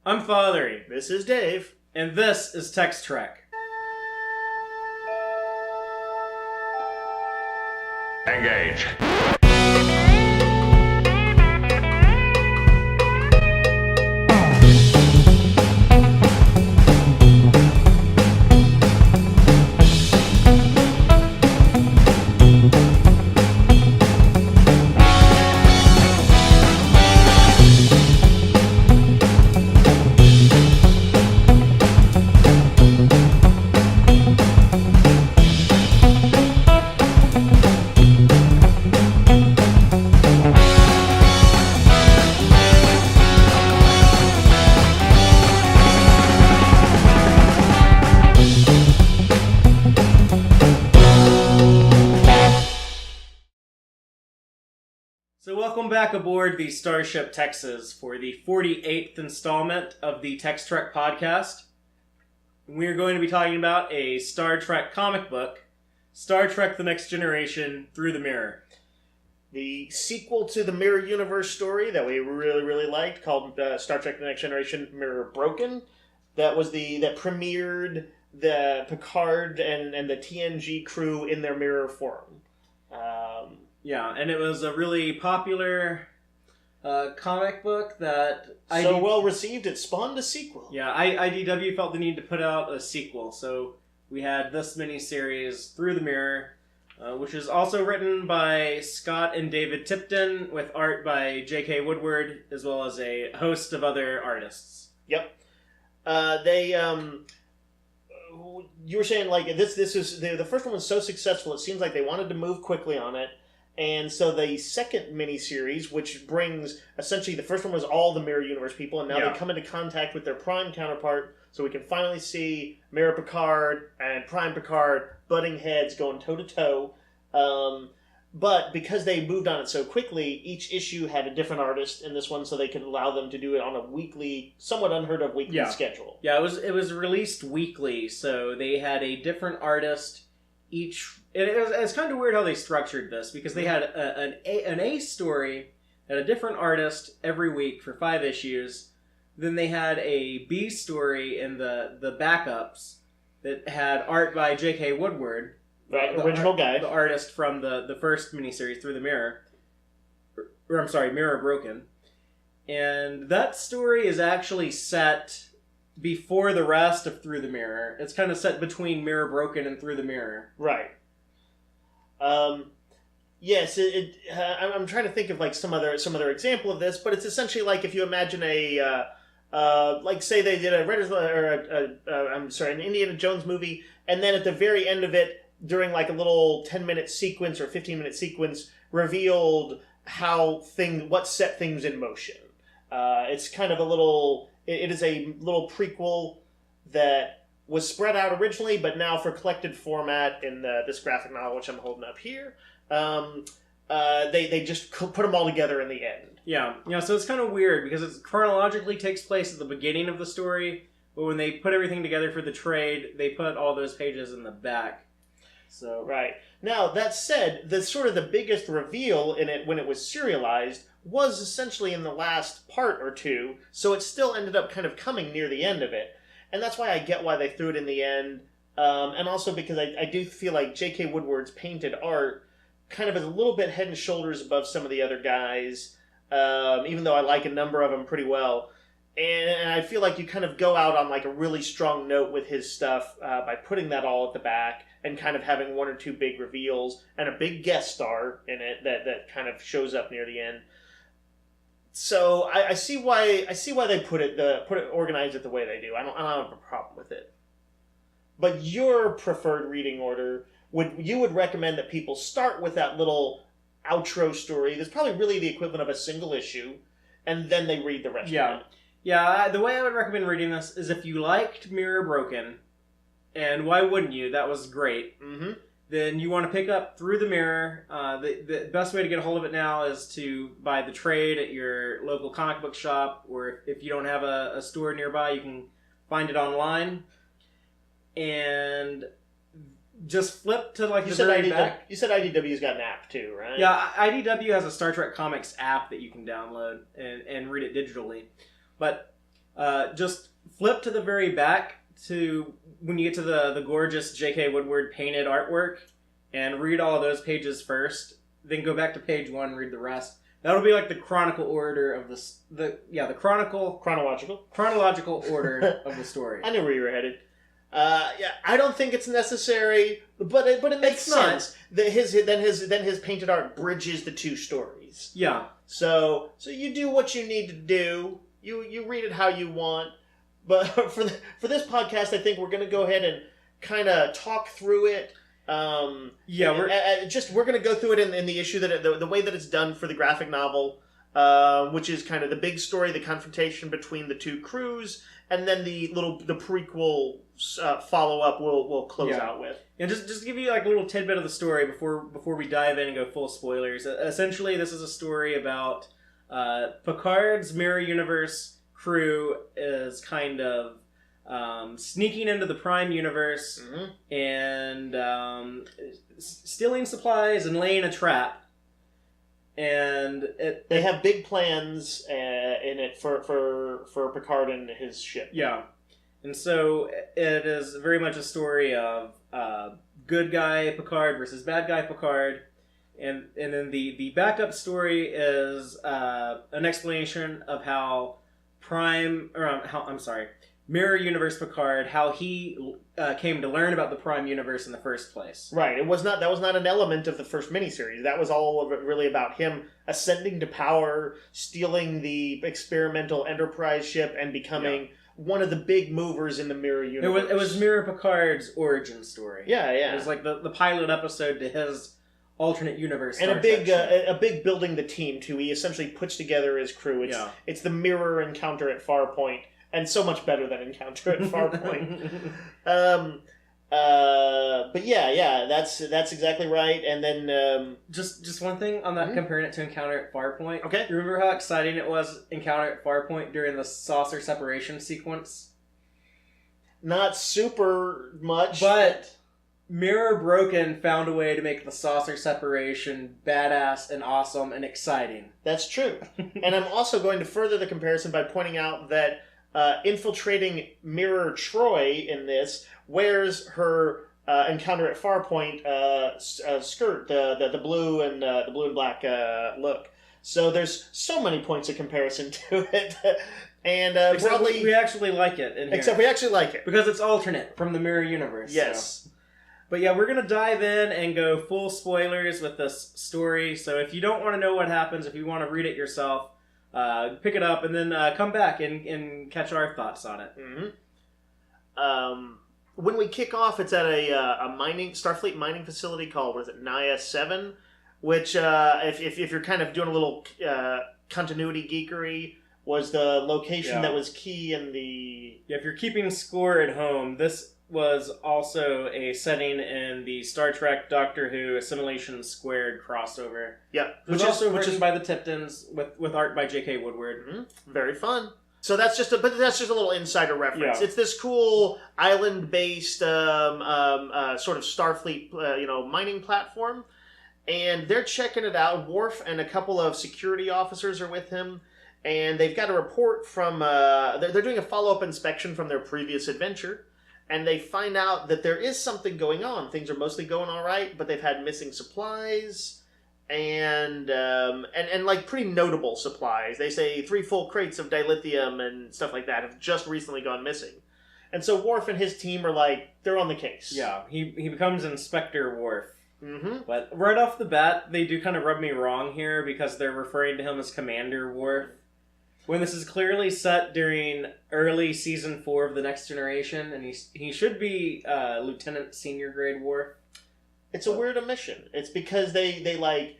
I'm Fatheree, This is Dave. and this is Tex-Trek. Engage. So welcome back aboard the Starship Texas for the 48th installment of the Tex-Trek podcast. We're going to be talking about a Star Trek comic book, Star Trek The Next Generation, Through the Mirror. The sequel to the Mirror Universe story that we really liked, called Star Trek: The Next Generation, Mirror Broken. That premiered the Picard and the TNG crew in their mirror form. Yeah, and it was a really popular comic book that... well received, it spawned a sequel. Yeah, IDW felt the need to put out a sequel, so we had this miniseries, Through the Mirror, which is also written by Scott and David Tipton, with art by J.K. Woodward, as well as a host of other artists. Yep. You were saying, like, this is... The first one was so successful, it seems like they wanted to move quickly on it. And so the second miniseries, which brings, essentially, the first one was all the Mirror Universe people, and now they come into contact with their Prime counterpart, so we can finally see Mirror Picard and Prime Picard butting heads, going toe-to-toe. But because they moved on it so quickly, each issue had a different artist in this one, so they could allow them to do it on a weekly, somewhat unheard of weekly schedule. Yeah, it was released weekly, so they had a different artist each... It's kind of weird how they structured this, because they had an A story had a different artist every week for 5 issues. Then they had a B story in the backups that had art by J.K. Woodward. Right, original guy. The artist from the first miniseries, Through the Mirror. Or, I'm sorry, Mirror Broken. And that story is actually set before the rest of Through the Mirror. It's kind of set between Mirror Broken and Through the Mirror. Right. Yes, I'm trying to think of like some other example of this, but it's essentially like if you imagine like say they did an Indiana Jones movie, and then at the very end of it, during like a little 10-minute sequence or 15-minute sequence, revealed what set things in motion. It's kind of a little. It is a little prequel that was spread out originally, but now for collected format in this graphic novel, which I'm holding up here, they just put them all together in the end. Yeah, so it's kind of weird, because it chronologically takes place at the beginning of the story, but when they put everything together for the trade, they put all those pages in the back. So right. Now, that said, the biggest reveal in it when it was serialized was essentially in the last part or two, so it still ended up kind of coming near the end of it. And that's why I get why they threw it in the end. And also because I do feel like J.K. Woodward's painted art kind of is a little bit head and shoulders above some of the other guys, even though I like a number of them pretty well. And I feel like you kind of go out on like a really strong note with his stuff by putting that all at the back and kind of having 1 or 2 big reveals and a big guest star in it that kind of shows up near the end. So I see why they put it organize it the way they do. I don't have a problem with it. But your preferred reading order would recommend that people start with that little outro story that's probably really the equivalent of a single issue, and then they read the rest of it. Yeah, the way I would recommend reading this is if you liked Mirror Broken, and why wouldn't you? That was great. Mm-hmm. Then you want to pick up Through the Mirror. The best way to get a hold of it now is to buy the trade at your local comic book shop, or if you don't have a store nearby, you can find it online. And just flip to like the very back. You said IDW's got an app too, right? Yeah, IDW has a Star Trek Comics app that you can download and read it digitally. But Just flip to the very back to when you get to the gorgeous J.K. Woodward painted artwork, and read all of those pages first. Then go back to page 1, read the rest. That'll be like the chronicle order of chronological order of the story. I knew where you were headed. I don't think it's necessary, but it makes sense that his painted art bridges the two stories. Yeah. So you do what you need to do. You read it how you want. But for this podcast, I think we're going to go ahead and kind of talk through it. We're going to go through it in the issue that the way that it's done for the graphic novel, which is kind of the big story, the confrontation between the two crews, and then the prequel follow up we'll close out with. And just to give you like a little tidbit of the story before we dive in and go full spoilers. Essentially, this is a story about Picard's mirror universe crew is kind of sneaking into the Prime universe and stealing supplies and laying a trap. And they have big plans in it for Picard and his ship. Yeah. And so it is very much a story of good guy Picard versus bad guy Picard. And then the backup story is an explanation of how Mirror Universe Picard, how he came to learn about the Prime Universe in the first place. Right. That was not an element of the first miniseries. That was all of it really about him ascending to power, stealing the experimental Enterprise ship, and becoming one of the big movers in the Mirror Universe. It was Mirror Picard's origin story. Yeah. It was like the pilot episode to his alternate universe. And a big building the team, too. He essentially puts together his crew. It's the Mirror Encounter at Farpoint. And so much better than Encounter at Farpoint. But that's exactly right. And then just one thing on that, comparing it to Encounter at Farpoint. Okay. Remember how exciting it was Encounter at Farpoint during the saucer separation sequence? Not super much, but Mirror Broken found a way to make the saucer separation badass and awesome and exciting. That's true. And I'm also going to further the comparison by pointing out that infiltrating Mirror Troy in this wears her Encounter at Farpoint skirt, the blue and black look. So there's so many points of comparison to it. And broadly, we actually like it in here. Except we actually like it because it's alternate from the Mirror Universe. Yes. So. But yeah, we're going to dive in and go full spoilers with this story. So if you don't want to know what happens, if you want to read it yourself, pick it up and then come back and catch our thoughts on it. When we kick off, it's at a Starfleet mining facility called, what is it, Naya 7, which, if you're kind of doing a little continuity geekery, was the location that was key in the... Yeah, if you're keeping score at home, this was also a setting in the Star Trek Doctor Who Assimilation Squared crossover. Yeah. Which is written by the Tiptons with art by J.K. Woodward. Very fun. So that's just a little insider reference. Yeah. It's this cool island-based sort of Starfleet mining platform, and they're checking it out. Worf and a couple of security officers are with him, and they've got a report from they're doing a follow-up inspection from their previous adventure. And they find out that there is something going on. Things are mostly going all right, but they've had missing supplies and like pretty notable supplies. They say 3 full crates of dilithium and stuff like that have just recently gone missing. And so Worf and his team are like, they're on the case. Yeah, he becomes Inspector Worf. Mm-hmm. But right off the bat, they do kind of rub me wrong here because they're referring to him as Commander Worf. When this is clearly set during early season 4 of The Next Generation, and he should be Lieutenant Senior Grade Worf. It's a weird omission. It's because they like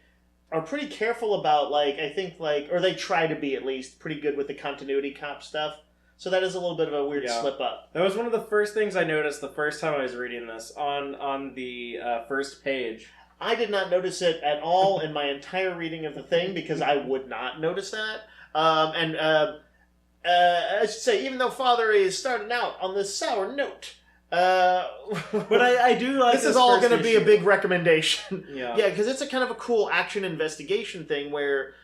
are pretty careful about or they try to be at least pretty good with the continuity cop stuff. So that is a little bit of a weird slip up. That was one of the first things I noticed the first time I was reading this on the first page. I did not notice it at all in my entire reading of the thing because I would not notice that. I should say, even though Fatheree is starting out on this sour note, but I do like this is all going to be a big recommendation. Yeah, because it's a kind of a cool action investigation thing where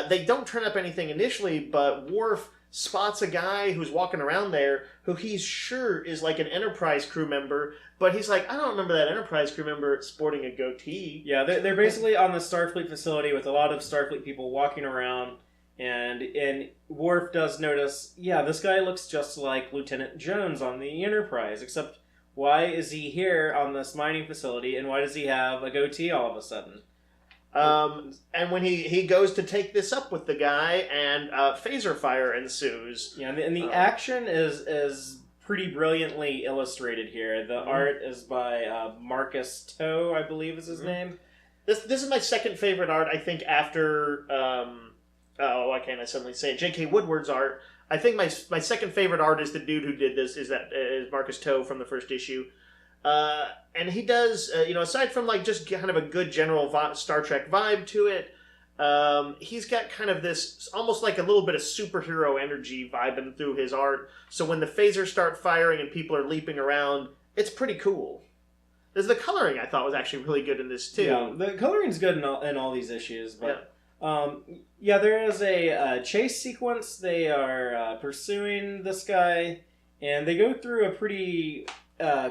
they don't turn up anything initially, but Worf spots a guy who's walking around there who he's sure is like an Enterprise crew member, but he's like, I don't remember that Enterprise crew member sporting a goatee. Yeah, they're basically on the Starfleet facility with a lot of Starfleet people walking around, and Worf does notice, yeah, this guy looks just like Lieutenant Jones on the Enterprise, except why is he here on this mining facility, and why does he have a goatee all of a sudden? And when he goes to take this up with the guy, and phaser fire ensues. Yeah, and the action is pretty brilliantly illustrated here. The art is by Marcus Toe, I believe is his name. This is my second favorite art, I think, after why can't I suddenly say it? J.K. Woodward's art. I think my second favorite artist, the dude who did this, is Marcus Toe from the first issue. And he does, aside from like just kind of a good general Star Trek vibe to it, he's got kind of this almost like a little bit of superhero energy vibing through his art. So when the phasers start firing and people are leaping around, it's pretty cool. There's the coloring I thought was actually really good in this too. Yeah, the coloring's good in all these issues, but there is a chase sequence. They are pursuing this guy, and they go through a pretty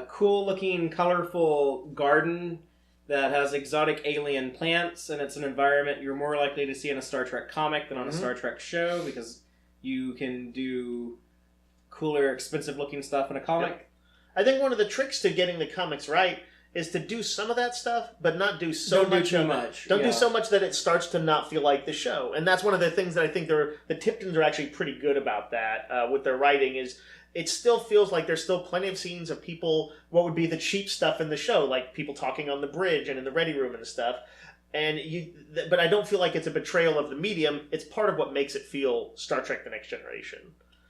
cool-looking, colorful garden that has exotic alien plants, and it's an environment you're more likely to see in a Star Trek comic than on a Star Trek show, because you can do cooler, expensive-looking stuff in a comic. Yep. I think one of the tricks to getting the comics right is to do some of that stuff, but not do so much. Don't do too much. Don't do so much that it starts to not feel like the show. And that's one of the things that I think the Tiptons are actually pretty good about that with their writing is it still feels like there's still plenty of scenes of people, what would be the cheap stuff in the show, like people talking on the bridge and in the ready room and stuff. But I don't feel like it's a betrayal of the medium. It's part of what makes it feel Star Trek: The Next Generation.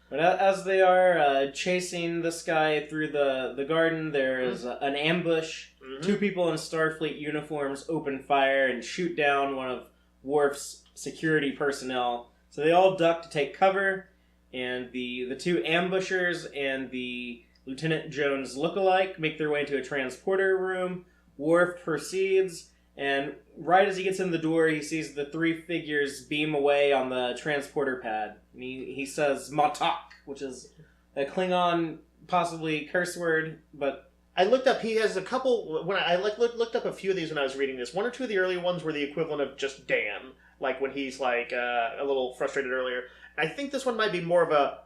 But as they are chasing this guy through the garden, there is an ambush. Two people in Starfleet uniforms open fire and shoot down one of Worf's security personnel. So they all duck to take cover, and the two ambushers and the Lieutenant Jones lookalike make their way into a transporter room. Worf proceeds, and right as he gets in the door, he sees the three figures beam away on the transporter pad. And he says Matak, which is a Klingon, possibly curse word, but... I looked up, he has a couple, when I looked up a few of these when I was reading this. One or two of the early ones were the equivalent of just damn, like when he's like a little frustrated earlier. I think this one might be more of a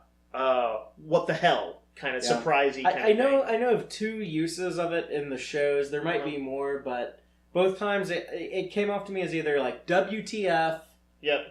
what the hell kind of surprisey kind of thing. I know of two uses of it in the shows. There might be more, but both times it came off to me as either like WTF,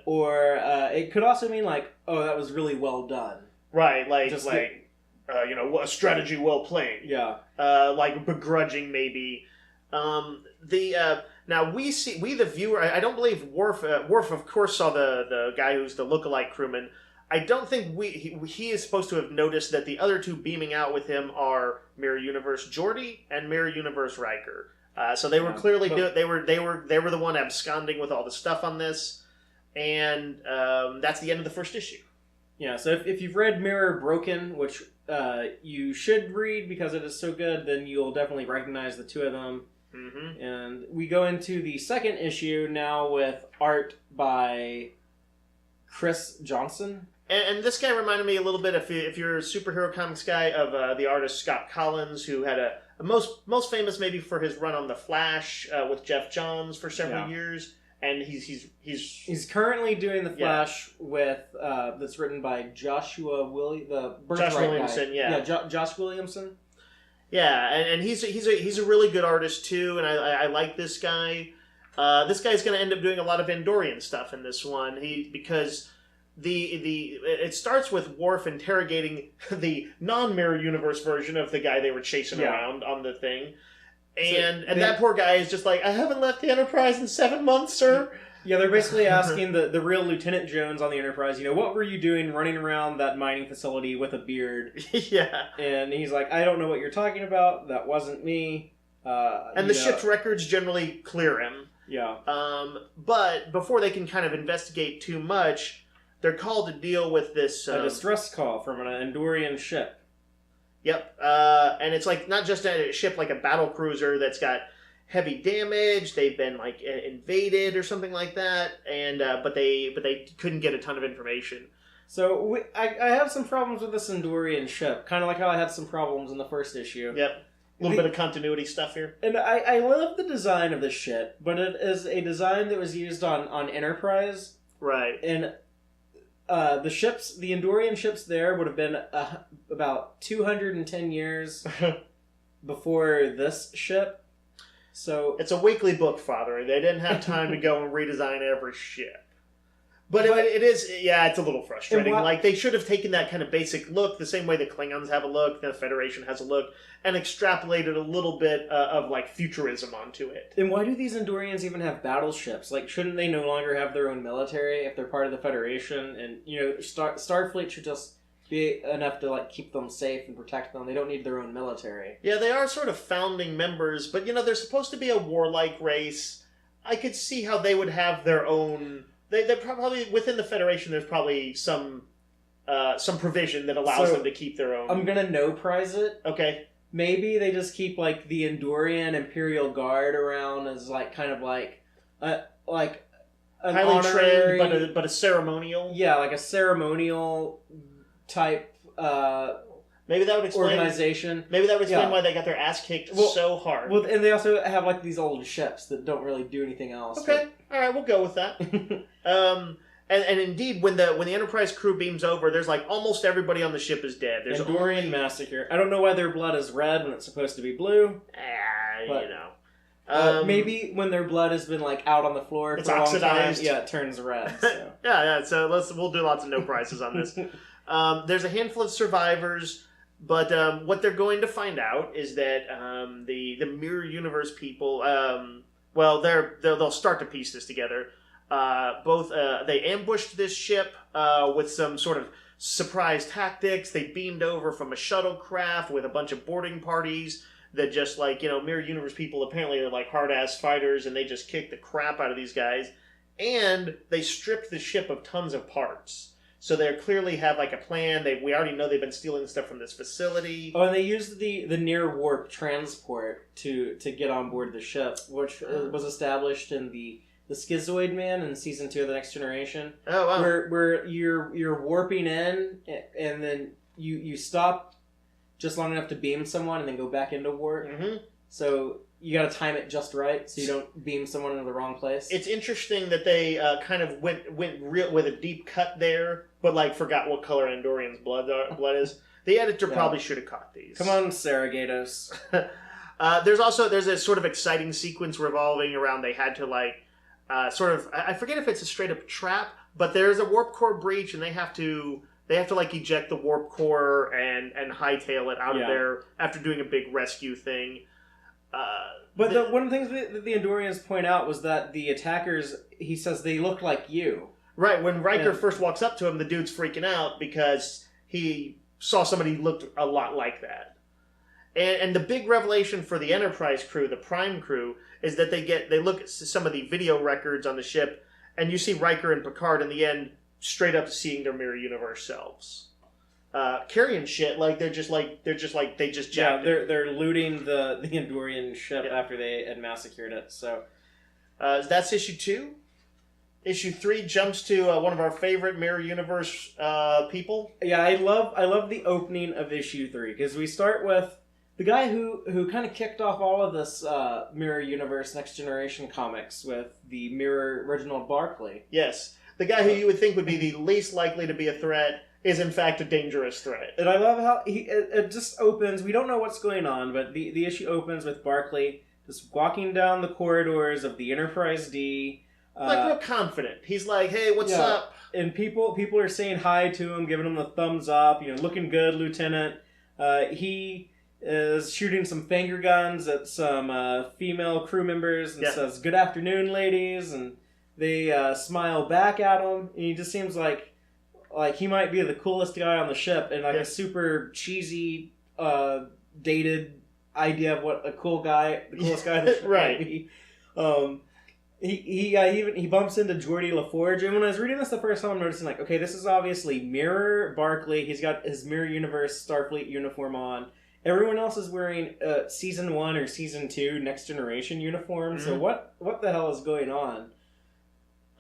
or it could also mean like, oh, that was really well done. Right, like a strategy well played. Yeah. Like begrudging maybe. Now we the viewer. I don't believe Worf of course saw the guy who's the lookalike crewman. I don't think he is supposed to have noticed that the other two beaming out with him are Mirror Universe Geordi and Mirror Universe Riker. So they were clearly they were the one absconding with all the stuff on this, and that's the end of the first issue. Yeah. So if you've read Mirror Broken, which you should read because it is so good, then you'll definitely recognize the two of them. Mm-hmm. And we go into the second issue now with art by Chris Johnson. And this guy reminded me a little bit, if you're a superhero comics guy, of the artist Scott Collins, who had a most famous maybe for his run on The Flash with Jeff Johns for several years. And he's currently doing The Flash with that's written by Joshua Williamson. Josh Williamson. Yeah, and he's a really good artist too, and I like this guy. This guy's going to end up doing a lot of Andorian stuff in this one. Because it starts with Worf interrogating the non-Mirror Universe version of the guy they were chasing around on the thing. And that poor guy is just like, I haven't left the Enterprise in 7 months, sir. Yeah, they're basically asking the real Lieutenant Jones on the Enterprise, what were you doing running around that mining facility with a beard? Yeah. And he's like, I don't know what you're talking about. That wasn't me. And the ship's records generally clear him. Yeah. But before they can kind of investigate too much, they're called to deal with this... a distress call from an Andorian ship. Yep, and it's like not just a ship, like a battle cruiser that's got heavy damage. They've been like invaded or something like that, and but they couldn't get a ton of information. So I have some problems with this Endorian ship, kind of like how I had some problems in the first issue. Yep. A little bit of continuity stuff here. And I love the design of this ship, but it is a design that was used on Enterprise. Right. And the Endorian ships there would have been about 210 years before this ship. So it's a weekly book, Father. They didn't have time to go and redesign every ship. But it is, yeah, it's a little frustrating. Like, they should have taken that kind of basic look, the same way the Klingons have a look, the Federation has a look, and extrapolated a little bit of, like, futurism onto it. And why do these Endorians even have battleships? Like, shouldn't they no longer have their own military if they're part of the Federation? And, you know, Starfleet should just be enough to, like, keep them safe and protect them. They don't need their own military. Yeah, they are sort of founding members, but, you know, they're supposed to be a warlike race. I could see how they would have their own... They're probably, within the Federation, there's probably some provision that allows them to keep their own... I'm gonna no-prize it. Okay. Maybe they just keep, like, the Endorian Imperial Guard around as, like, kind of like an highly honorary... trained, but a ceremonial... Yeah, like a ceremonial type maybe that would explain... organization. Maybe that would explain why they got their ass kicked so hard. Well, and they also have, like, these old ships that don't really do anything else. Okay. All right, we'll go with that. And indeed, when the Enterprise crew beams over, there's like almost everybody on the ship is dead. There's Andorian massacre. I don't know why their blood is red when it's supposed to be blue. You know. Maybe when their blood has been like out on the floor for a long time, it turns red. So. yeah. So we'll do lots of no prizes on this. There's a handful of survivors. But what they're going to find out is that the Mirror Universe people, they'll start to piece this together. They ambushed this ship with some sort of surprise tactics. They beamed over from a shuttlecraft with a bunch of boarding parties that just, like, you know, Mirror Universe people apparently are like hard-ass fighters, and they just kicked the crap out of these guys. And they stripped the ship of tons of parts. So they clearly have, like, a plan. We already know they've been stealing stuff from this facility. Oh, and they used the near warp transport to get on board the ship, which was established in the Schizoid Man in season 2 of the Next Generation. Oh, wow. Where you're warping in, and then you stop just long enough to beam someone, and then go back into warp. Mm-hmm. So you got to time it just right, so you don't beam someone into the wrong place. It's interesting that they kind of went real with a deep cut there, but like forgot what color Andorian's blood is. The editor probably should have caught these. Come on, Saragatos. There's a sort of exciting sequence revolving around. They had to I forget if it's a straight up trap, but there's a warp core breach, and they have to like eject the warp core and hightail it out of there after doing a big rescue thing. But one of the things that the Andorians point out was that the attackers, he says, they look like you. Right, when Riker first walks up to him, the dude's freaking out because he saw somebody who looked a lot like that. And the big revelation for the Enterprise crew, the Prime crew, is that they look at some of the video records on the ship, and you see Riker and Picard in the end straight up seeing their Mirror Universe selves. Carrying shit they just jacked it. They're looting the Andorian ship after they had massacred it. So that's issue 2. Issue 3 jumps to one of our favorite Mirror Universe people. Yeah, I love the opening of issue 3 because we start with the guy who kind of kicked off all of this Mirror Universe Next Generation comics with the Mirror Reginald Barclay. Yes, the guy who you would think would be the least likely to be a threat is in fact a dangerous threat. And I love how it just opens. We don't know what's going on, but the issue opens with Barclay just walking down the corridors of the Enterprise D. Real confident. He's like, hey, what's up? And people are saying hi to him, giving him the thumbs up, looking good, Lieutenant. He is shooting some finger guns at some female crew members and says, good afternoon, ladies. And they smile back at him. And he just seems like he might be the coolest guy on the ship, and a super cheesy, dated idea of what the coolest guy on the ship might be. He bumps into Geordi LaForge, and when I was reading this the first time, I'm noticing okay, this is obviously Mirror Barclay. He's got his Mirror Universe Starfleet uniform on. Everyone else is wearing season 1 or season 2 Next Generation uniforms. Mm-hmm. So what the hell is going on?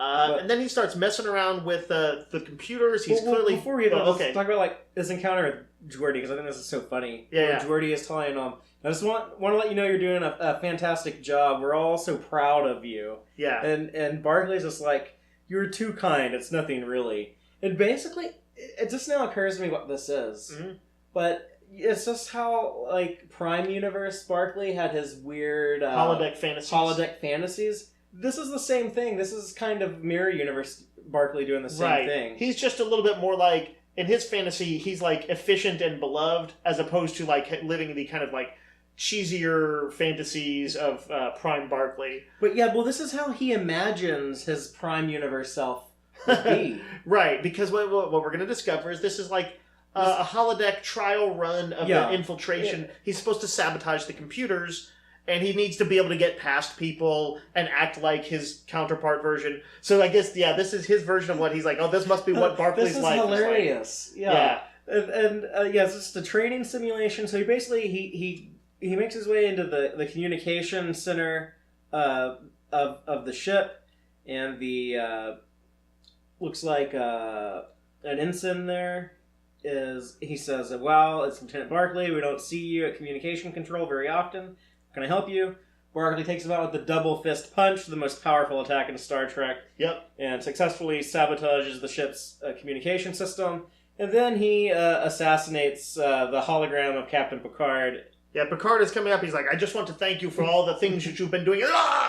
And then he starts messing around with the computers. He's clearly... Before we let's talk about like this encounter with Geordi, because I think this is so funny. Yeah. Geordi is telling him, I just want to let you know you're doing a fantastic job. We're all so proud of you. Yeah. And Barclay's just like, you're too kind. It's nothing really. And basically, it just now occurs to me what this is. Mm-hmm. But it's just how, like, Prime Universe Barclay had his weird... holodeck fantasies. This is the same thing. This is kind of Mirror Universe Barclay doing the same thing. He's just a little bit more like, in his fantasy, he's like efficient and beloved, as opposed to like living the kind of like cheesier fantasies of Prime Barclay. But yeah, well, this is how he imagines his Prime Universe self would be. Right, because what we're going to discover is this is like a holodeck trial run of the infiltration. Yeah. He's supposed to sabotage the computers, and he needs to be able to get past people and act like his counterpart version. So I guess, this is his version of what he's like, oh, this must be what Barclay's life is like. This is hilarious. Yeah. And it's just a training simulation. So he basically, he makes his way into the communication center of the ship, and the looks like an ensign there he says, well, it's Lieutenant Barclay. We don't see you at communication control very often. Can I help you? Barclay takes him out with the double fist punch, the most powerful attack in Star Trek. Yep. And successfully sabotages the ship's communication system. And then he assassinates the hologram of Captain Picard. Yeah, Picard is coming up. He's like, I just want to thank you for all the things that you've been doing.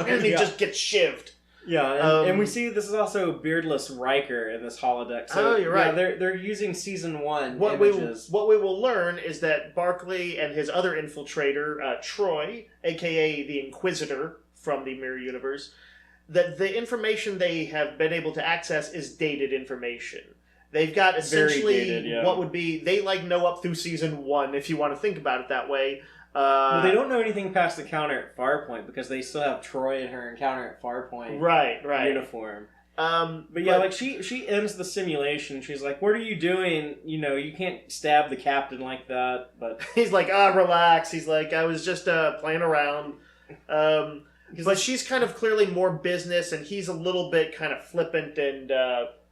And he just gets shivved. Yeah, and we see this is also beardless Riker in this holodeck. So, you're right. They're using season 1 what images. What we will learn is that Barclay and his other infiltrator, Troy, a.k.a. the Inquisitor from the Mirror Universe, that the information they have been able to access is dated information. They've got essentially what would be... They know up through season 1, if you want to think about it that way. Well, they don't know anything past the counter at Farpoint because they still have Troy in her encounter at Farpoint uniform. But yeah, she ends the simulation. She's like, "What are you doing? You can't stab the captain like that." But he's like, relax." He's like, "I was just playing around." But she's kind of clearly more business, and he's a little bit kind of flippant and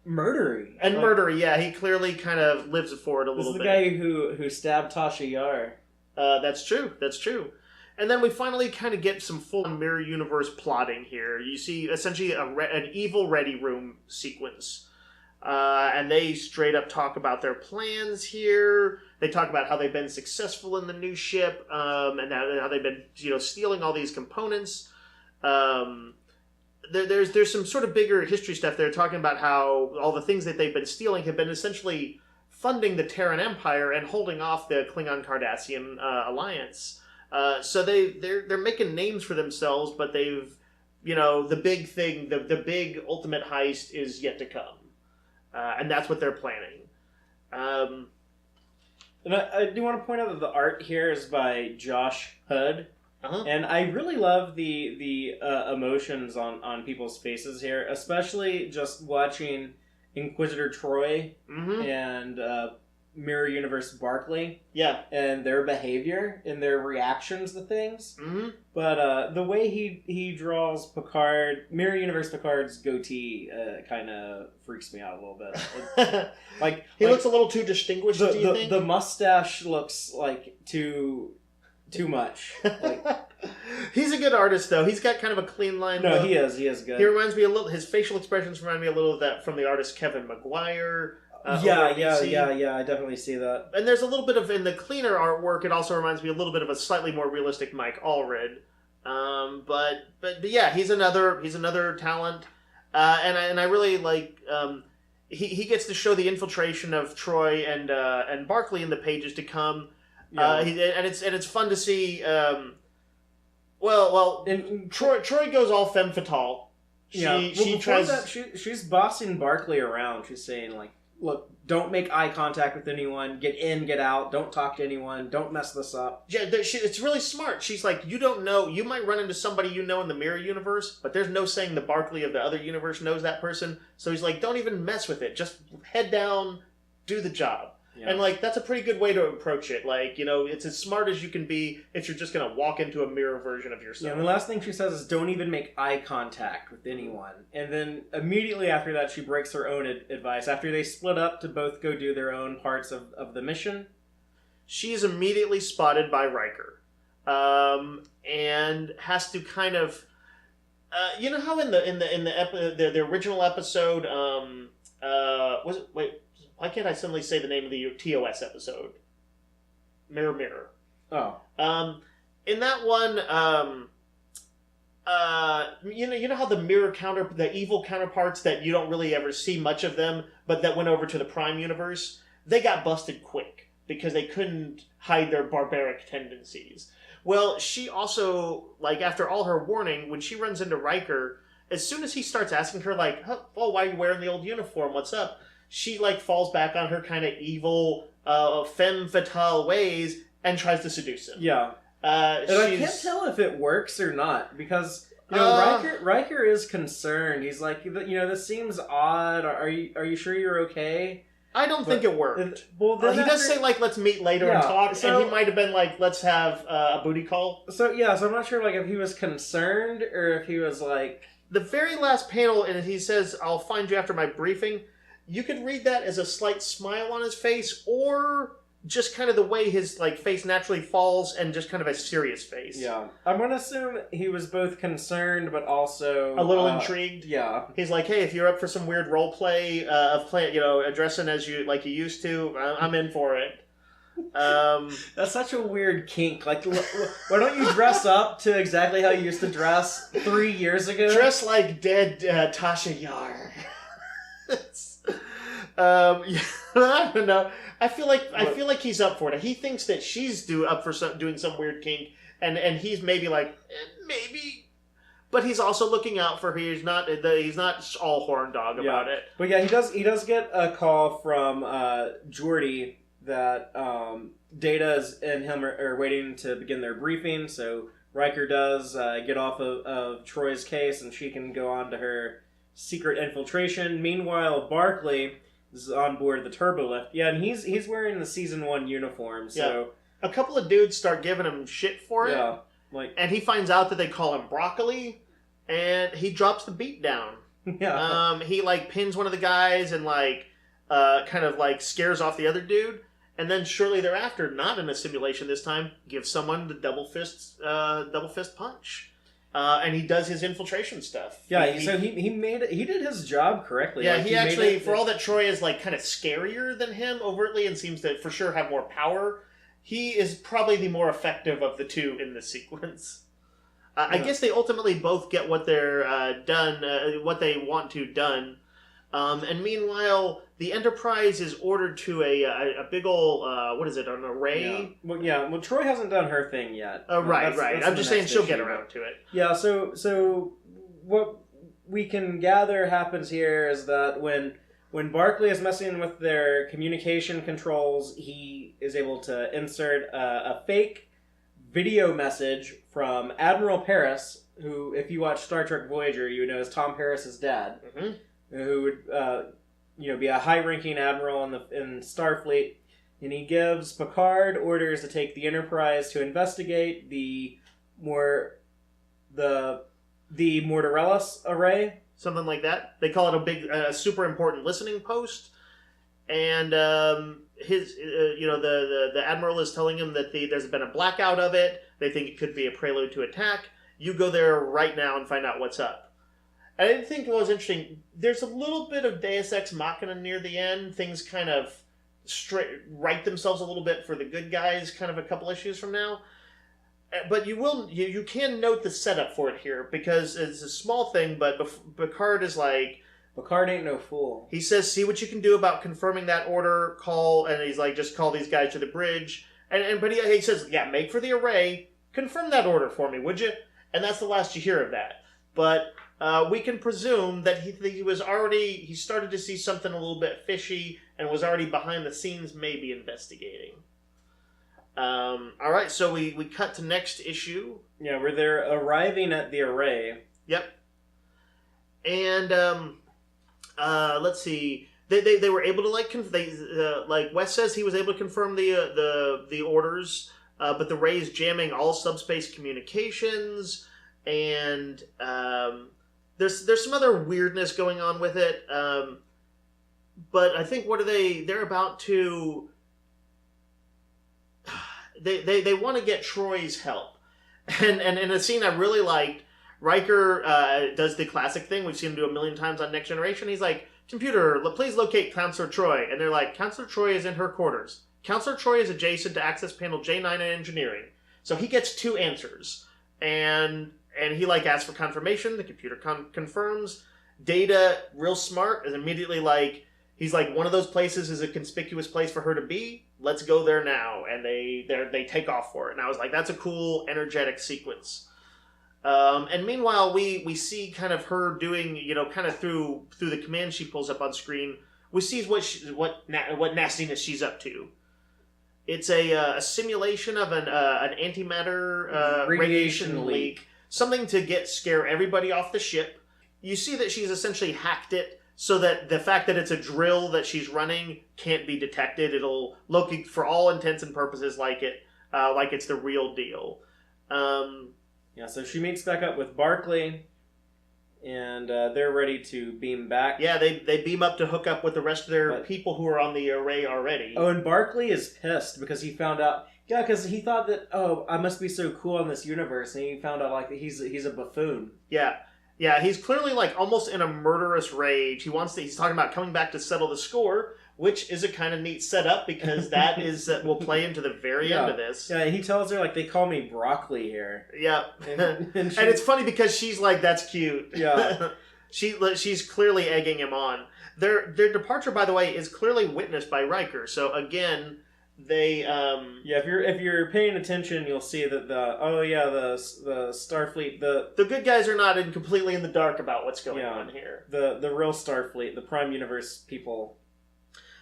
murdery. And murdery, yeah. He clearly kind of lives for it a little bit. This is the guy who stabbed Tasha Yar. That's true. And then we finally kind of get some full Mirror Universe plotting here. You see essentially an evil ready room sequence. And they straight up talk about their plans here. They talk about how they've been successful in the new ship, and how they've been stealing all these components. There's some sort of bigger history stuff. They're talking about how all the things that they've been stealing have been essentially funding the Terran Empire and holding off the Klingon-Cardassian alliance. So they're making names for themselves, but they've, the big thing, the big ultimate heist is yet to come. And that's what they're planning. And I do want to point out that the art here is by Josh Hood. Uh-huh. And I really love the emotions on people's faces here, especially just watching Inquisitor Troy and Mirror Universe Barclay. Yeah. And their behavior and their reactions to things. Mm-hmm. But the way he draws Picard, Mirror Universe Picard's goatee kind of freaks me out a little bit. He looks a little too distinguished, do you think? The mustache looks like too much. He's a good artist, though. He's got kind of a clean line. No, he is good. He reminds me a little. His facial expressions remind me a little of that from the artist Kevin Maguire. Yeah, I definitely see that. And there's a little bit of, in the cleaner artwork, it also reminds me a little bit of a slightly more realistic Mike Allred. But yeah, he's another talent. And I really like. He gets to show the infiltration of Troy and Barclay in the pages to come. Yeah. And it's fun to see. Troy goes all femme fatale. She's bossing Barclay around. She's saying look, don't make eye contact with anyone. Get in, get out. Don't talk to anyone. Don't mess this up. Yeah, it's really smart. She's like, you don't know. You might run into somebody in the Mirror Universe, but there's no saying the Barclay of the other universe knows that person. So he's like, don't even mess with it. Just head down, do the job. Yeah. And, like, that's a pretty good way to approach it. Like, you know, it's as smart as you can be if you're just going to walk into a mirror version of yourself. Yeah, and the last thing she says is, don't even make eye contact with anyone. And then immediately after that, she breaks her own advice. After they split up to both go do their own parts of the mission. She is immediately spotted by Riker. And has to kind of... you know how in the original episode... was it... Wait... Why can't I suddenly say the name of the TOS episode? Mirror Mirror. Oh. In that one, you know how the evil counterparts that you don't really ever see much of them, but that went over to the Prime universe, they got busted quick because they couldn't hide their barbaric tendencies. Well, she also, like, after all her warning, when she runs into Riker, as soon as he starts asking her, like, oh, why are you wearing the old uniform? What's up? She, like, falls back on her kind of evil, femme fatale ways and tries to seduce him. Yeah. And I can't tell if it works or not, because, you know, Riker is concerned. He's like, you know, this seems odd. Are you sure you're okay? I don't think it worked. Well, he does say, like, let's meet later and talk, and he might have been like, let's have a booty call. So I'm not sure, like, if he was concerned or if he was like... The very last panel, and he says, I'll find you after my briefing... You could read that as a slight smile on his face, or just kind of the way his face naturally falls, and just kind of a serious face. Yeah, I'm gonna assume he was both concerned, but also a little intrigued. Yeah, he's like, "Hey, if you're up for some weird role play of playing, addressing as you used to, I'm in for it." That's such a weird kink. Like, why don't you dress up to exactly how you used to dress 3 years ago? Dress like dead Tasha Yar. I don't know. I feel like he's up for it. He thinks that she's up for doing some weird kink, and he's maybe like maybe, but he's also looking out for her. He's not all horn dog about it. But yeah, he does get a call from Geordi that Data and him are waiting to begin their briefing. So Riker does get off of Troy's case, and she can go on to her secret infiltration. Meanwhile, Barclay is on board the turbolift. Yeah, and he's wearing the season 1 uniform. So a couple of dudes start giving him shit for it. Yeah, and he finds out that they call him Broccoli, and he drops the beat down. Yeah. He pins one of the guys and kind of scares off the other dude, and then shortly thereafter, not in a simulation this time, gives someone the double fist punch. And he does his infiltration stuff. Yeah, he did his job correctly. Yeah, he actually, for all that Troy is kind of scarier than him overtly and seems to for sure have more power, he is probably the more effective of the two in this sequence. I guess they ultimately both get what they're what they want to done. And meanwhile, the Enterprise is ordered to a big ol' an array? Yeah. Well, Troy hasn't done her thing yet. Right. I'm just saying she'll get around to it. Yeah, so what we can gather happens here is that when Barclay is messing with their communication controls, he is able to insert a fake video message from Admiral Paris, who, if you watch Star Trek Voyager, you would know is Tom Paris's dad. Mm-hmm. Who would be a high-ranking admiral in Starfleet, and he gives Picard orders to take the Enterprise to investigate the Mortarellus array, something like that. They call it a big, super important listening post, and the admiral is telling him that there's been a blackout of it. They think it could be a prelude to attack. You go there right now and find out what's up. I didn't think it was interesting. There's a little bit of Deus Ex Machina near the end. Things kind of right themselves a little bit for the good guys kind of a couple issues from now. But you can note the setup for it here, because it's a small thing, but Picard is like... Picard ain't no fool. He says, see what you can do about confirming that order, and he's like, just call these guys to the bridge. But he says, yeah, make for the array, confirm that order for me, would you? And that's the last you hear of that. But... we can presume that he started to see something a little bit fishy and was already behind the scenes maybe investigating. Alright, so we cut to next issue. Yeah, where they're arriving at the array. Yep. And, let's see. They were able to like Wes says he was able to confirm the orders, but the Ray's jamming all subspace communications, and there's some other weirdness going on with it. But I think they're about to they want to get Troy's help, and in a scene I really liked, Riker does the classic thing we've seen him do a million times on Next Generation. He's like, "Computer, please locate Counselor Troy," and they're like, "Counselor Troy is in her quarters. Counselor Troy is adjacent to access panel J9 in engineering." So he gets 2 answers, and he like asks for confirmation. The computer confirms. Data, real smart, is immediately like, he's like, one of those places is a conspicuous place for her to be. Let's go there now, and they take off for it. And I was like, that's a cool, energetic sequence. And meanwhile, we see kind of her doing, kind of through the command she pulls up on screen. We see what nastiness she's up to. It's a simulation of an antimatter radiation leak, something to scare everybody off the ship. You see that she's essentially hacked it so that the fact that it's a drill that she's running can't be detected. It'll look, for all intents and purposes, like it's the real deal. Yeah, so she meets back up with Barclay, and they're ready to beam back. Yeah, they beam up to hook up with the rest of their people who are on the array already. Oh, and Barclay is pissed because he found out... Yeah, because he thought that, I must be so cool in this universe, and he found out, like, he's a buffoon. Yeah, he's clearly, like, almost in a murderous rage. He's talking about coming back to settle the score, which is a kind of neat setup, because that will play into the very end of this. Yeah, he tells her, like, they call me Broccoli here. Yeah. And it's funny because she's like, that's cute. Yeah. She's clearly egging him on. Their departure, by the way, is clearly witnessed by Riker. So, again, they... Yeah, if you're paying attention, you'll see that the Starfleet... The good guys are not completely in the dark about what's going on here. The real Starfleet, the Prime Universe people...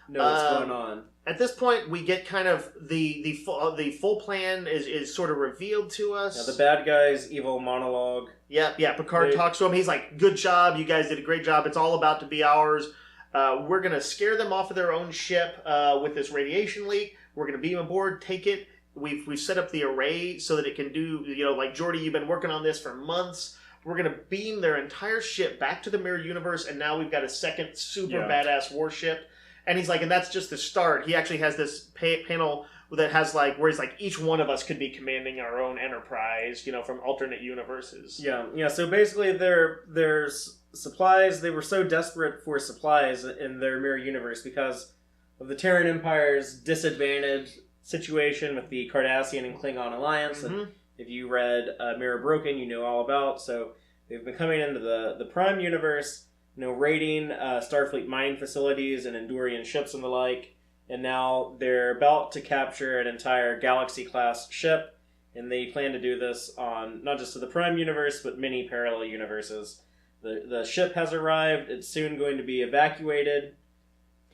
know what's going on. At this point, we get kind of the full plan is sort of revealed to us. Yeah, the bad guy's evil monologue. Yeah. Picard talks to him. He's like, "Good job, you guys did a great job. It's all about to be ours. We're gonna scare them off of their own ship with this radiation leak. We're gonna beam aboard, take it. We've set up the array so that it can do. Like Geordi, you've been working on this for months." We're going to beam their entire ship back to the mirror universe, and now we've got a second super badass warship. And he's like, and that's just the start. He actually has this panel that has like, where he's like, each one of us could be commanding our own enterprise, from alternate universes. Yeah. So basically, there's supplies. They were so desperate for supplies in their mirror universe because of the Terran Empire's disadvantaged situation with the Cardassian and Klingon alliance. Mm-hmm. And if you read Mirror Broken, you know all about. So they've been coming into the Prime universe, raiding Starfleet mining facilities and Endurian ships and the like, and now they're about to capture an entire Galaxy-class ship, and they plan to do this on not just the Prime universe, but many parallel universes. The ship has arrived, it's soon going to be evacuated,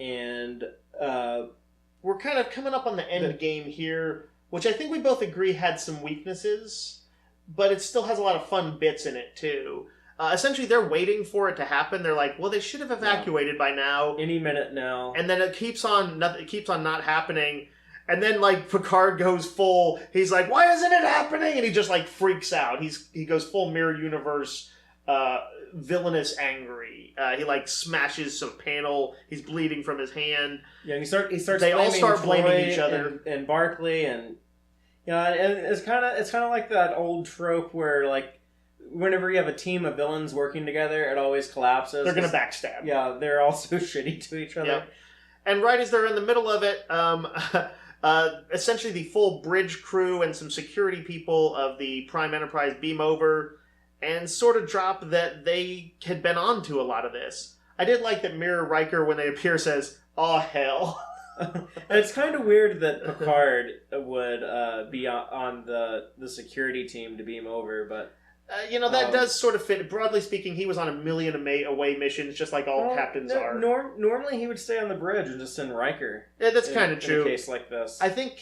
and... we're kind of coming up on the end game here, which I think we both agree had some weaknesses, but it still has a lot of fun bits in it, too. Essentially, they're waiting for it to happen. They're like, well, they should have evacuated by now. Any minute now. And then it keeps on not happening. And then, like, Picard goes full, he's like, why isn't it happening? And he just, like, freaks out. He goes full Mirror Universe, villainous angry. He, like, smashes some panel. He's bleeding from his hand. Yeah, he starts they all start blaming each other. And Barclay, and... Yeah, and it's kind of like that old trope where, like, whenever you have a team of villains working together, it always collapses. They're going to backstab. Yeah, they're all so shitty to each other. Yep. And right as they're in the middle of it, essentially the full bridge crew and some security people of the Prime Enterprise beam over and sort of drop that they had been on to a lot of this. I did like that Mirror Riker, when they appear, says, "Oh, hell." And it's kind of weird that Picard would be on the security team to beam over, but... that does sort of fit. Broadly speaking, he was on a million away missions, just like all captains are. Normally, he would stay on the bridge and just send Riker. Yeah, that's kind of true. In a case like this, I think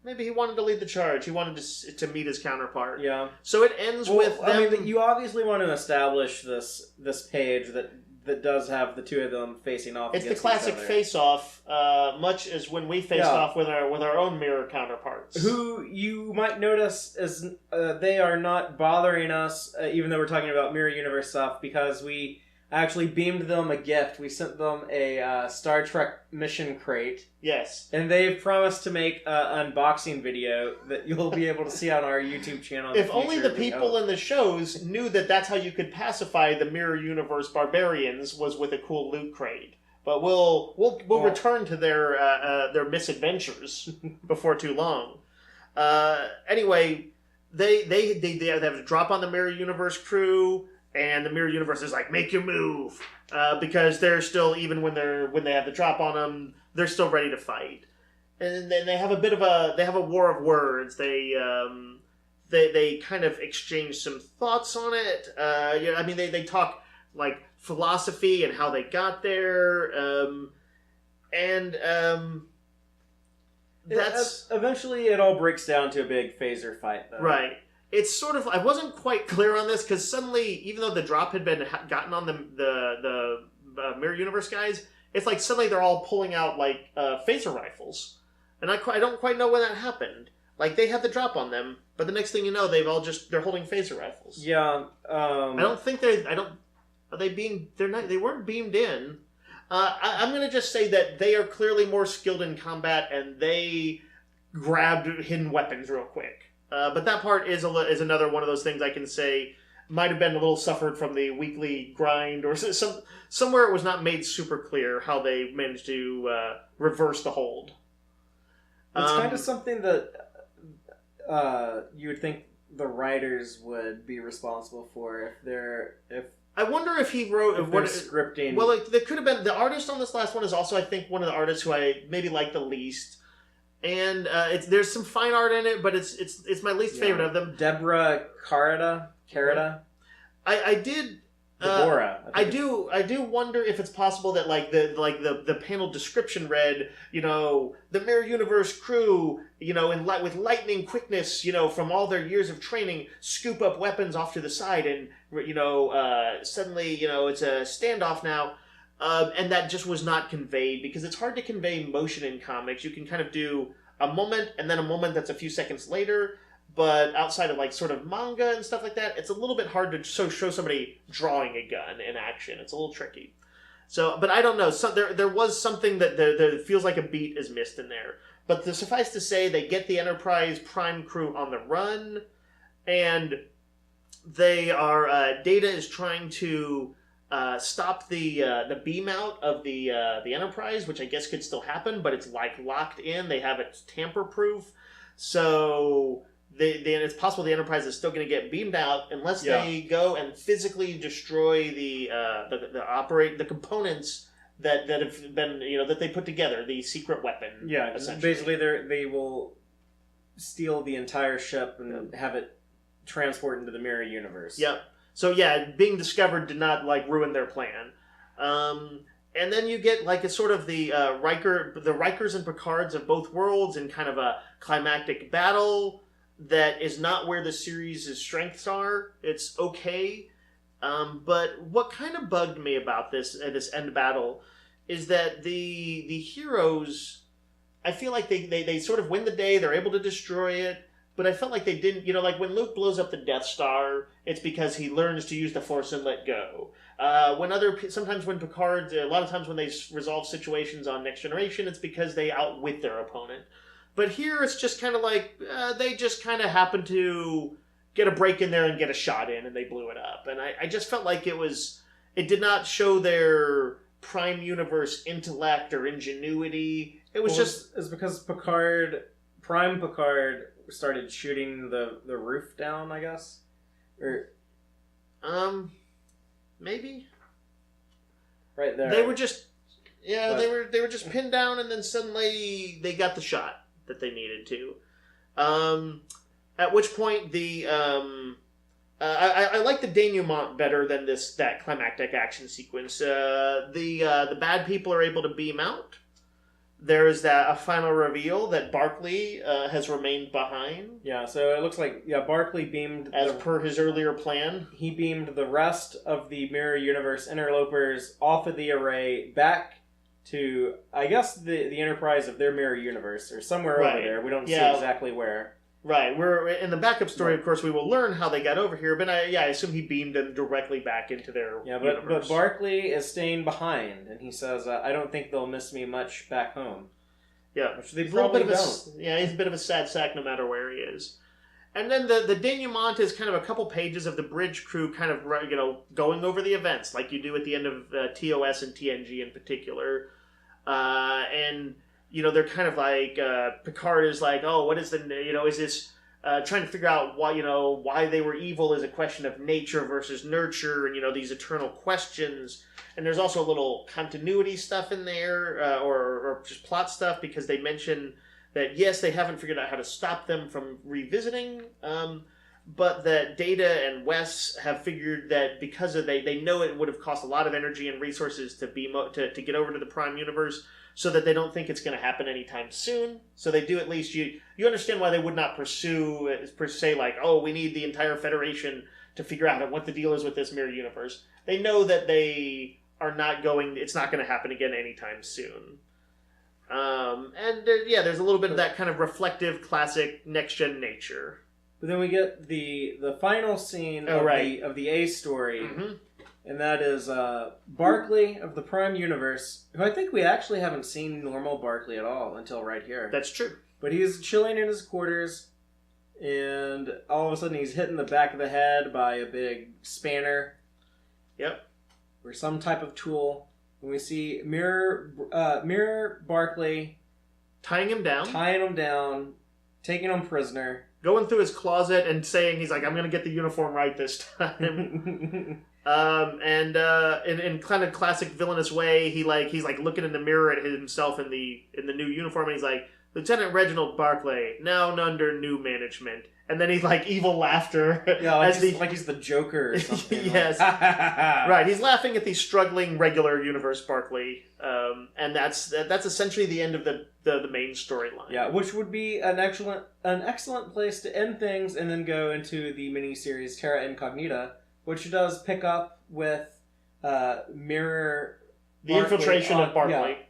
maybe he wanted to lead the charge. He wanted to meet his counterpart. Yeah. So it ends with them. I mean, you obviously want to establish this page that that does have the two of them facing off. It's the against classic each other. face-off, much as when we faced off with our own mirror counterparts. Who you might notice is they are not bothering us, even though we're talking about Mirror Universe stuff, because we actually beamed them a gift. We sent them a Star Trek mission crate. Yes. And they've promised to make an unboxing video that you'll be able to see on our YouTube channel. If only the people in the shows knew that that's how you could pacify the Mirror Universe barbarians, was with a cool loot crate. But we'll return to their misadventures before too long. Anyway, they have a drop on the Mirror Universe crew. And the Mirror Universe is like, make your move, because they're still, even when they have the drop on them, they're still ready to fight. And then they have a war of words. They kind of exchange some thoughts on it. I mean, they talk like philosophy and how they got there, that's eventually it all breaks down to a big phaser fight, though. Right. It's sort of, I wasn't quite clear on this, because suddenly, even though the drop had been gotten on the Mirror Universe guys, it's like suddenly they're all pulling out like phaser rifles, and I don't quite know when that happened. Like, they had the drop on them, but the next thing you know, they're holding phaser rifles. Yeah. I don't think they weren't beamed in. I'm gonna just say that they are clearly more skilled in combat, and they grabbed hidden weapons real quick. But that part is another one of those things I can say might have been a little suffered from the weekly grind, or somewhere it was not made super clear how they managed to reverse the hold. It's kind of something that you would think the writers would be responsible for if I wonder if he wrote what scripting. Well, like, there could have been the artist on this last one is also, I think, one of the artists who I maybe like the least. And there's some fine art in it, but it's my least favorite of them. Deborah Carida. I did. Deborah. I do wonder if it's possible that the panel description read, the Mirror Universe crew, with lightning quickness, from all their years of training, scoop up weapons off to the side, and suddenly it's a standoff now. And that just was not conveyed, because it's hard to convey motion in comics. You can kind of do a moment and then a moment that's a few seconds later, but outside of sort of manga and stuff like that, it's a little bit hard to show somebody drawing a gun in action. It's a little tricky. So, but I don't know. So there was something that feels like a beat is missed in there. But suffice to say, they get the Enterprise Prime crew on the run, and they are Data is trying to stop the beam out of the Enterprise, which I guess could still happen, but it's locked in. They have it tamper proof, so it's possible the Enterprise is still going to get beamed out unless they go and physically destroy the components that have been that they put together, the secret weapon. Yeah, basically they will steal the entire ship and have it transport into the Mirror Universe. Yep. So being discovered did not ruin their plan. And then you get a sort of the Rikers and Picards of both worlds in kind of a climactic battle that is not where the series' strengths are. It's okay. But what kind of bugged me about this end battle is that the heroes, I feel like they sort of win the day. They're able to destroy it. But I felt like they didn't, when Luke blows up the Death Star, it's because he learns to use the Force and let go. Sometimes when Picard, a lot of times when they resolve situations on Next Generation, it's because they outwit their opponent. But here it's just kind of they just kind of happen to get a break in there and get a shot in, and they blew it up. And I just felt like it did not show their Prime Universe intellect or ingenuity. It's because Prime Picard started shooting the roof down, I guess, or maybe right there. They were just they were just pinned down, and then suddenly they got the shot that they needed to. At which point I like the denouement better than that climactic action sequence. The bad people are able to beam out. There is a final reveal that Barclay has remained behind. Yeah, so it looks like Barclay beamed as per his earlier plan. He beamed the rest of the Mirror Universe interlopers off of the array back to, I guess, the Enterprise of their Mirror Universe, or somewhere over there. We don't see exactly where. Right. We're in the backup story. Of course, we will learn how they got over here. But I assume he beamed them directly back into their universe. But Barclay is staying behind, and he says, "I don't think they'll miss me much back home." Yeah, which they probably don't. He's a bit of a sad sack no matter where he is. And then the denouement is kind of a couple pages of the bridge crew kind of going over the events like you do at the end of TOS and TNG in particular, and. They're kind of like, Picard is like, oh, what is is this, trying to figure out why they were evil is a question of nature versus nurture, and, these eternal questions. And there's also a little continuity stuff in there, or just plot stuff, because they mention that, yes, they haven't figured out how to stop them from revisiting, but that Data and Wes have figured that because of they know it would have cost a lot of energy and resources to get over to the Prime Universe, so that they don't think it's going to happen anytime soon. So they do at least, you understand why they would not pursue, per se, like, oh, we need the entire Federation to figure out what the deal is with this Mirror Universe. They know that they are not it's not going to happen again anytime soon. There's a little bit of that kind of reflective, classic, next-gen nature. But then we get the final scene of the A story. Mm-hmm. And that is Barclay of the Prime Universe, who I think we actually haven't seen normal Barclay at all until right here. That's true. But he's chilling in his quarters, and all of a sudden he's hit in the back of the head by a big spanner. Yep. Or some type of tool. And we see Mirror Barclay tying him down, taking him prisoner. Going through his closet and saying, he's like, I'm going to get the uniform right this time. In kind of classic villainous way, he's looking in the mirror at himself in the new uniform, and he's like, Lieutenant Reginald Barclay, now under new management. And then he's like evil laughter. Yeah, like he's the Joker or something. Yes. Right, he's laughing at the struggling regular universe Barclay. And that's essentially the end of the main storyline. Yeah, which would be an excellent place to end things and then go into the miniseries Terra Incognita, which does pick up with Mirror... The infiltration of Barclay. Yeah.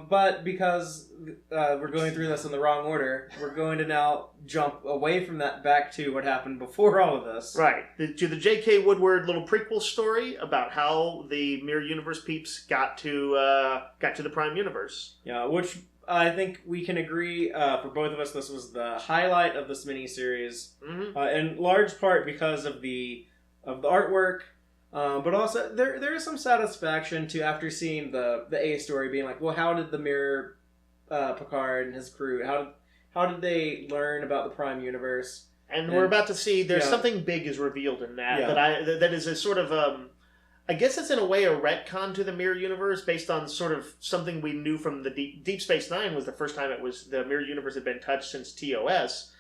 But because we're going through this in the wrong order, we're going to now jump away from that back to what happened before all of this. Right. To the J.K. Woodward little prequel story about how the Mirror Universe peeps got to the Prime Universe. Yeah, which I think we can agree, for both of us, this was the highlight of this miniseries. Mm-hmm. In large part because of the artwork. But also, there is some satisfaction to, after seeing the A story, being like, well, how did the Mirror Picard and his crew, how did they learn about the Prime Universe? And we're about to see there's something big is revealed in that that is a sort of I guess it's in a way a retcon to the Mirror Universe based on sort of something we knew from the Deep Space Nine was the first time the Mirror Universe had been touched since TOS,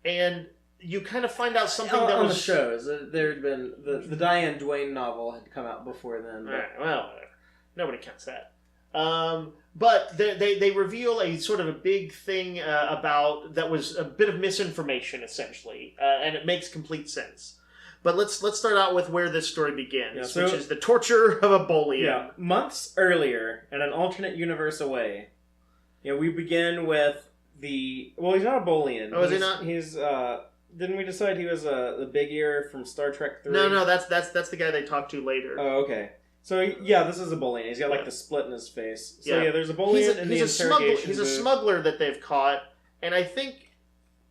and you kind of find out something that was... on the shows. There had been... The Diane Duane novel had come out before then. But... Right, well, whatever. Nobody counts that. But they reveal a sort of a big thing about... That was a bit of misinformation, essentially. And it makes complete sense. But let's start out with where this story begins, which is the torture of a Bolian. Yeah, months earlier, in an alternate universe away, we begin with the... Well, he's not a Bolian. Oh, is he not? He's... Didn't we decide he was the Big Ear from Star Trek 3? No, that's the guy they talked to later. Oh, okay. So, this is a Bolian. He's got, the split in his face. So, there's a Bolian in the interrogation He's a smuggler that they've caught, and I think...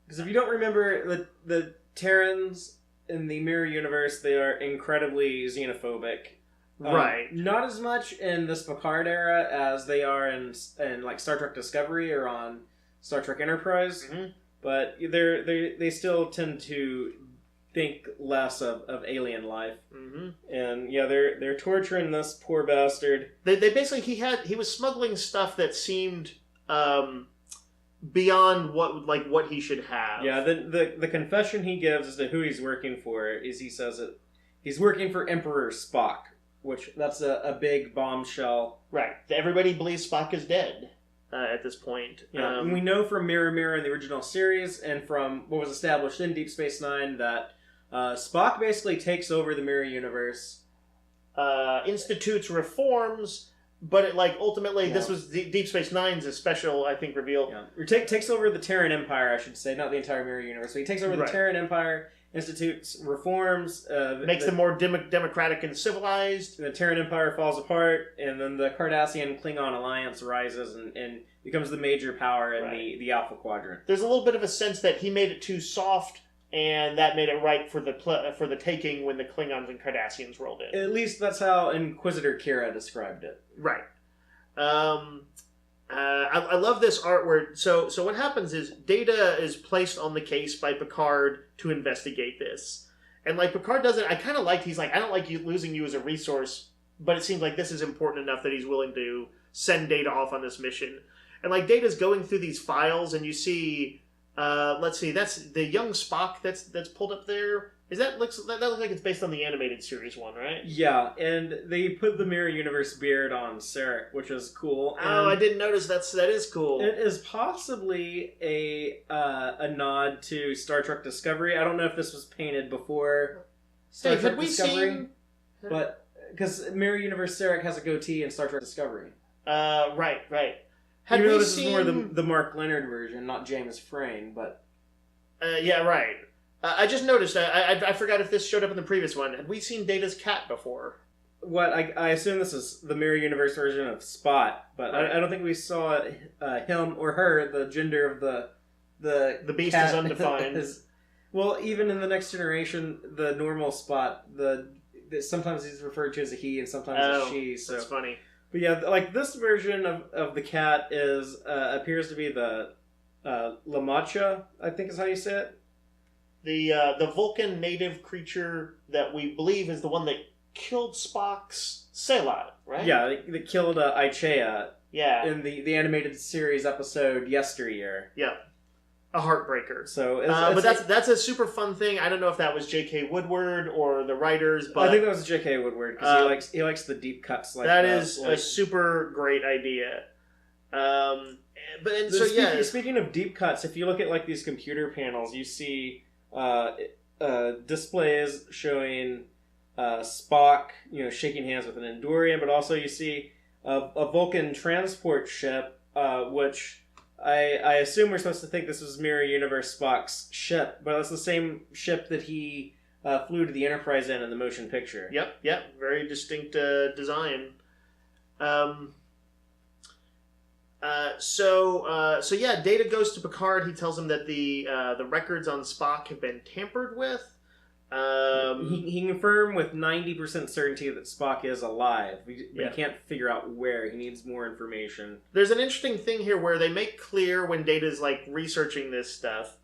Because if you don't remember, the Terrans in the Mirror Universe, they are incredibly xenophobic. Right. Not as much in this Picard era as they are in Star Trek Discovery or on Star Trek Enterprise. Mm-hmm. But they still tend to think less of alien life, mm-hmm. And they're torturing this poor bastard. They basically he was smuggling stuff that seemed beyond what he should have. Yeah, the confession he gives as to who he's working for is he says that he's working for Emperor Spock, which that's a big bombshell. Right. Everybody believes Spock is dead. at this point. Yeah, and we know from Mirror Mirror in the original series and from what was established in Deep Space Nine that Spock basically takes over the Mirror Universe. Institutes reforms, but ultimately this was Deep Space Nine's a special, I think, reveal. Yeah. Or takes over the Terran Empire, I should say, not the entire Mirror Universe. So he takes over the Terran Empire, institutes reforms, makes them more democratic and civilized. The Terran Empire falls apart, and then the Cardassian Klingon alliance rises and becomes the major power in the Alpha Quadrant. There's a little bit of a sense that he made it too soft, and that made it right for the taking when the Klingons and Cardassians rolled in. At least that's how Inquisitor Kira described it. Right. I love this art where so what happens is Data is placed on the case by Picard to investigate this, and Picard doesn't. I kind of liked. He's like, I don't like losing you as a resource, but it seems like this is important enough that he's willing to send Data off on this mission. And Data's going through these files, and you see. Let's see. That's the young Spock. That's pulled up there. That looks like it's based on the animated series one, right? Yeah, and they put the Mirror Universe beard on Sarek, which is cool. Oh, I didn't notice. That is cool. It is possibly a nod to Star Trek Discovery. I don't know if this was painted before Star Trek Discovery, but because Mirror Universe Sarek has a goatee in Star Trek Discovery. Right. Had you noticed it's more the Mark Leonard version, not James Frayne, but... yeah, right. I just noticed, I forgot if this showed up in the previous one. Had we seen Data's cat before? What, I assume this is the Mirror Universe version of Spot, but right. I don't think we saw him or her, the gender of the beast cat is undefined. Well, even in the Next Generation, the normal Spot, sometimes he's referred to as a he and sometimes a she. So. That's funny. But yeah, this version of the cat appears to be the Lamacha, I think is how you say it. The Vulcan native creature that we believe is the one that killed Spock's Selah, right? Yeah, they killed Ichea. Yeah. In the animated series episode Yesteryear. Yeah. A heartbreaker. So, but that's a super fun thing. I don't know if that was J.K. Woodward or the writers, but I think that was J.K. Woodward because he likes the deep cuts like that. That is a super great idea. Speaking of deep cuts, if you look at these computer panels, you see displays showing Spock, shaking hands with an Andorian, but also you see a Vulcan transport ship, which. I assume we're supposed to think this was Mirror Universe Spock's ship, but it's the same ship that he flew to the Enterprise in the motion picture. Yep. Very distinct design. So Data goes to Picard. He tells him that the records on Spock have been tampered with. He can confirm with 90% certainty that Spock is alive. But he can't figure out where. He needs more information. There's an interesting thing here where they make clear when Data's researching this stuff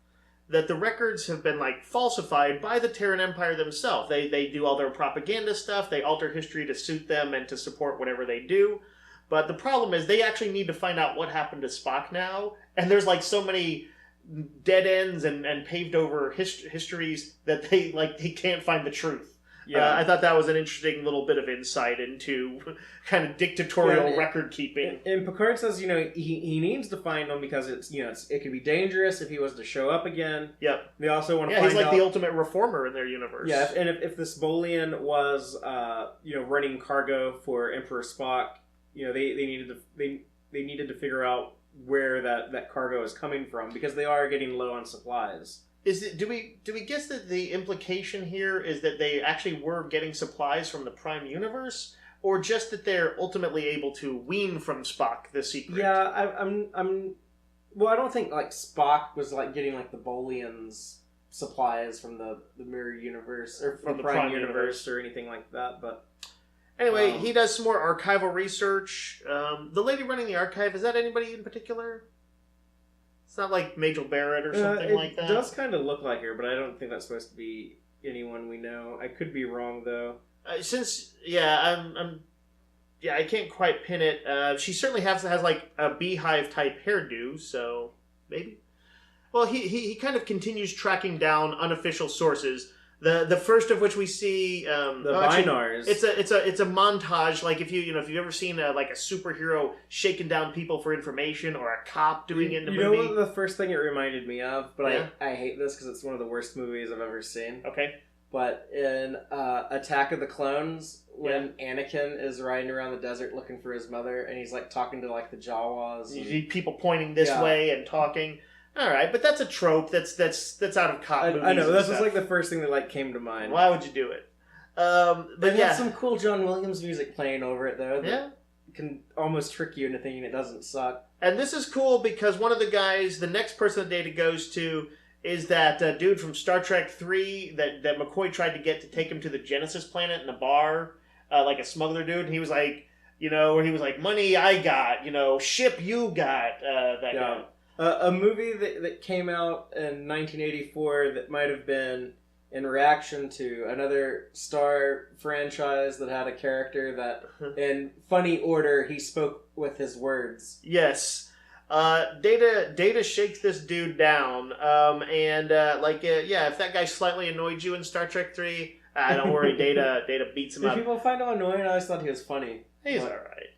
that the records have been falsified by the Terran Empire themselves. They do all their propaganda stuff. They alter history to suit them and to support whatever they do. But the problem is they actually need to find out what happened to Spock now. And there's so many dead ends and paved over histories that they can't find the truth. Yeah, I thought that was an interesting little bit of insight into kind of dictatorial record keeping. And Picard says, he needs to find them because it could be dangerous if he was to show up again. Yep. They also want to find out. Yeah, he's the ultimate reformer in their universe. Yeah, and if this Bolian was running cargo for Emperor Spock, they needed to figure out where that cargo is coming from because they are getting low on supplies. Do we guess that the implication here is that they actually were getting supplies from the Prime Universe, or just that they're ultimately able to wean from Spock the secret? Yeah, well, I don't think Spock was getting the Bolian's supplies from the Mirror Universe or from the Prime Universe or anything like that, but. Anyway, he does some more archival research. The lady running the archive, is that anybody in particular? It's not Majel Barrett or something like that? It does kind of look like her, but I don't think that's supposed to be anyone we know. I could be wrong, though. I can't quite pin it. She certainly has a beehive-type hairdo, so maybe. Well, he kind of continues tracking down unofficial sources The first of which we see Binars. It's a montage. Like if you've ever seen like a superhero shaking down people for information, or a cop doing it in a movie. You know what the first thing it reminded me of? But I hate this because it's one of the worst movies I've ever seen. Okay. But in Attack of the Clones, when Anakin is riding around the desert looking for his mother, and he's like talking to like the Jawas. You see people pointing this way and talking. All right, but that's a trope. That's out of cop movies. I know that's just like the first thing that like came to mind. Why would you do it? But yeah, some cool John Williams music playing over it though. That can almost trick you into thinking it doesn't suck. And this is cool because one of the guys, the next person that Data goes to, is that dude from Star Trek 3 that McCoy tried to get to take him to the Genesis planet in a bar, like a smuggler dude. And he was like, where he was like, money I got, ship you got, that guy. A movie that came out in 1984 that might have been in reaction to another Star franchise that had a character that, in funny order, he spoke with his words. Yes. Data shakes this dude down, if that guy slightly annoyed you in Star Trek 3, don't worry, Data beats him up. Did people find him annoying? I always thought he was funny. He's alright.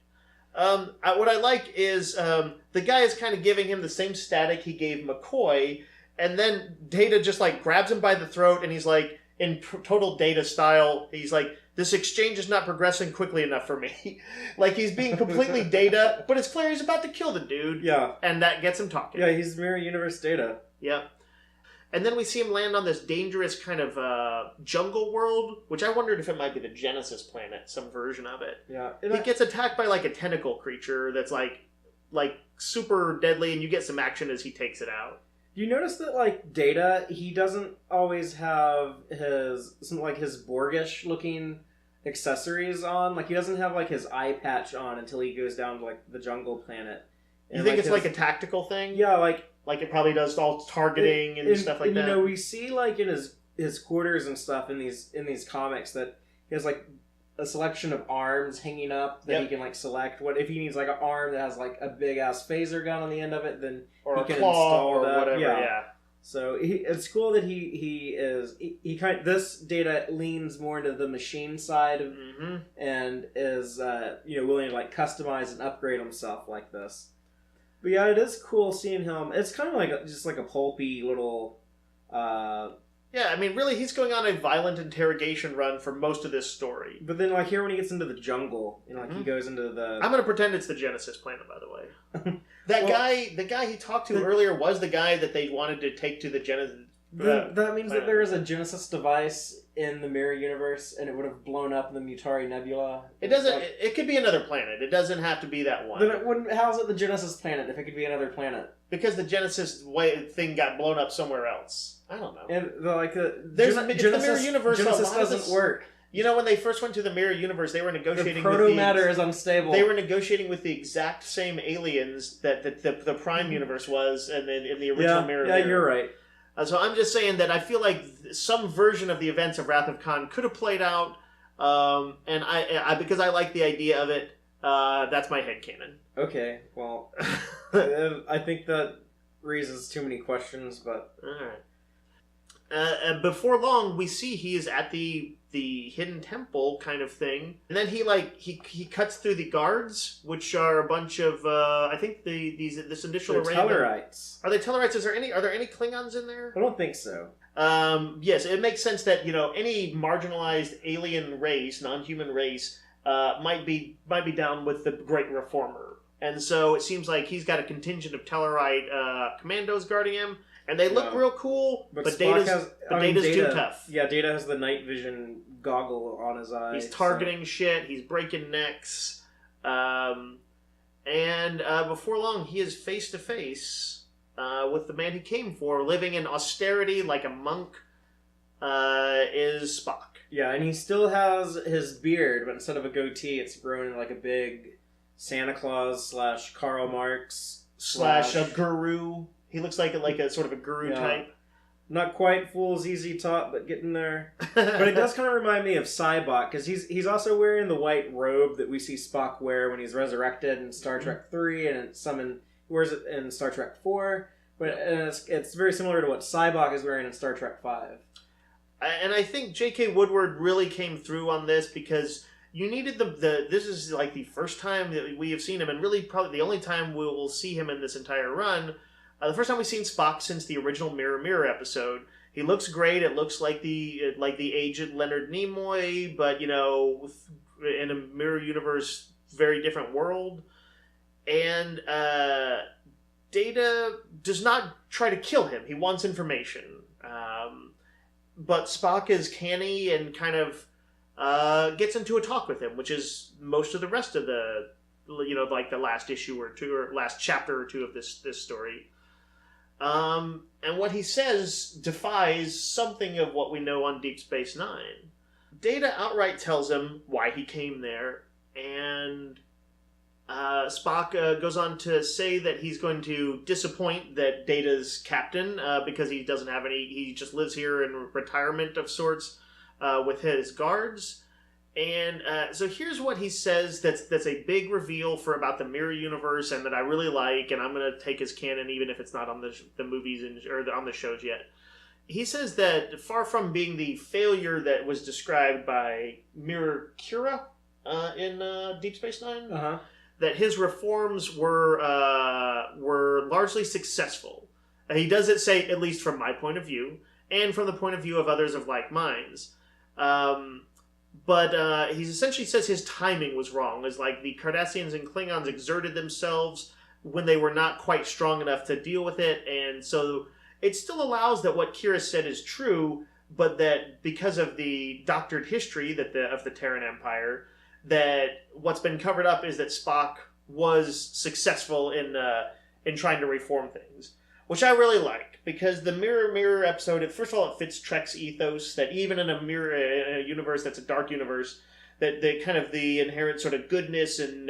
What I like is the guy is kind of giving him the same static he gave McCoy, and then Data just like grabs him by the throat, and he's like, in total Data style, he's like, this exchange is not progressing quickly enough for me. Like, he's being completely Data, but it's clear he's about to kill the dude. Yeah. And that gets him talking. Yeah, he's Mirror Universe Data. Yeah. And then we see him land on this dangerous kind of jungle world, which I wondered if it might be the Genesis planet, some version of it. Yeah. He gets attacked by like a tentacle creature that's like super deadly, and you get some action as he takes it out. You notice that, like, Data, he doesn't always have his Borgish looking accessories on. Like, he doesn't have, like, his eye patch on until he goes down to, like, the jungle planet. And, you think it's like a tactical thing? Yeah, like it probably does all targeting and stuff like that. We see, like, in his quarters and stuff in these comics that he has, like, a selection of arms hanging up that he can, like, select. What if he needs, like, an arm that has, like, a big-ass phaser gun on the end of it, then or he a can claw install or that. Whatever, yeah. So it's cool that this Data leans more into the machine side of, and is willing to like customize and upgrade himself like this. But yeah, it is cool seeing him. It's kind of like just like a pulpy little. Yeah, I mean, really, he's going on a violent interrogation run for most of this story. But then, like, here when he gets into the jungle, he goes into the... I'm going to pretend it's the Genesis planet, by the way. The guy he talked to earlier was the guy that they wanted to take to the Genesis... that means that there is a Genesis device in the Mirror Universe, and it would have blown up the Mutari Nebula. It doesn't... It could be another planet. It doesn't have to be that one. Then it wouldn't... How's it the Genesis planet if it could be another planet? Because the Genesis thing got blown up somewhere else. I don't know. And Genesis, the Mirror Universe. Genesis doesn't work. You know, when they first went to the Mirror Universe, they were negotiating. The proto-matter is unstable. They were negotiating with the exact same aliens that the Prime Universe was, and in the original Mirror. Yeah, you're right. So I'm just saying that I feel like some version of the events of Wrath of Khan could have played out, and I because I like the idea of it. That's my headcanon. Okay, well, I think that raises too many questions, but all right. Before long, we see he is at the hidden temple kind of thing, and then he cuts through the guards, which are a bunch of I think this initial array. Tellarites. Are they Tellarites? Are there any Klingons in there? I don't think so. Yes, it makes sense that any marginalized alien race, non-human race, might be down with the Great Reformer, and so it seems like he's got a contingent of Tellarite commandos guarding him. And they look real cool, but Data's too tough. Yeah, Data has the night vision goggle on his eye. He's targeting shit. He's breaking necks. And before long, he is face to face with the man he came for, living in austerity like a monk. Is Spock? Yeah, and he still has his beard, but instead of a goatee, it's grown into like a big Santa Claus / Karl Marx / a guru. He looks like a sort of a guru type. Not quite full ZZ Top, but getting there. But it does kind of remind me of Cybok, because he's also wearing the white robe that we see Spock wear when he's resurrected in Star Trek 3, and he wears it in Star Trek 4. But it's very similar to what Cybok is wearing in Star Trek 5. And I think J.K. Woodward really came through on this because you needed this is like the first time that we have seen him, and really probably the only time we will see him in this entire run. The first time we've seen Spock since the original Mirror Mirror episode. He looks great. It looks like the aged Leonard Nimoy, but in a mirror universe, very different world. And Data does not try to kill him. He wants information. But Spock is canny and kind of gets into a talk with him, which is most of the rest of the, like the last issue or two, or last chapter or two of this story. And what he says defies something of what we know on Deep Space Nine. Data outright tells him why he came there, and Spock goes on to say that he's going to disappoint that Data's captain because he doesn't have any. He just lives here in retirement of sorts with his guards. And so here's what he says that's a big reveal for about the Mirror Universe, and that I really like, and I'm going to take as canon even if it's not on the movies or on the shows yet. He says that far from being the failure that was described by Mirror Kira in Deep Space Nine, that his reforms were largely successful. He does it say, at least from my point of view, and from the point of view of others of like minds. But he essentially says his timing was wrong. It's like the Cardassians and Klingons exerted themselves when they were not quite strong enough to deal with it, and so it still allows that what Kira said is true, but that because of the doctored history of the Terran Empire, that what's been covered up is that Spock was successful in trying to reform things, which I really like, because the Mirror Mirror episode, first of all, it fits Trek's ethos that even in a universe that's a dark universe, that the kind of the inherent sort of goodness and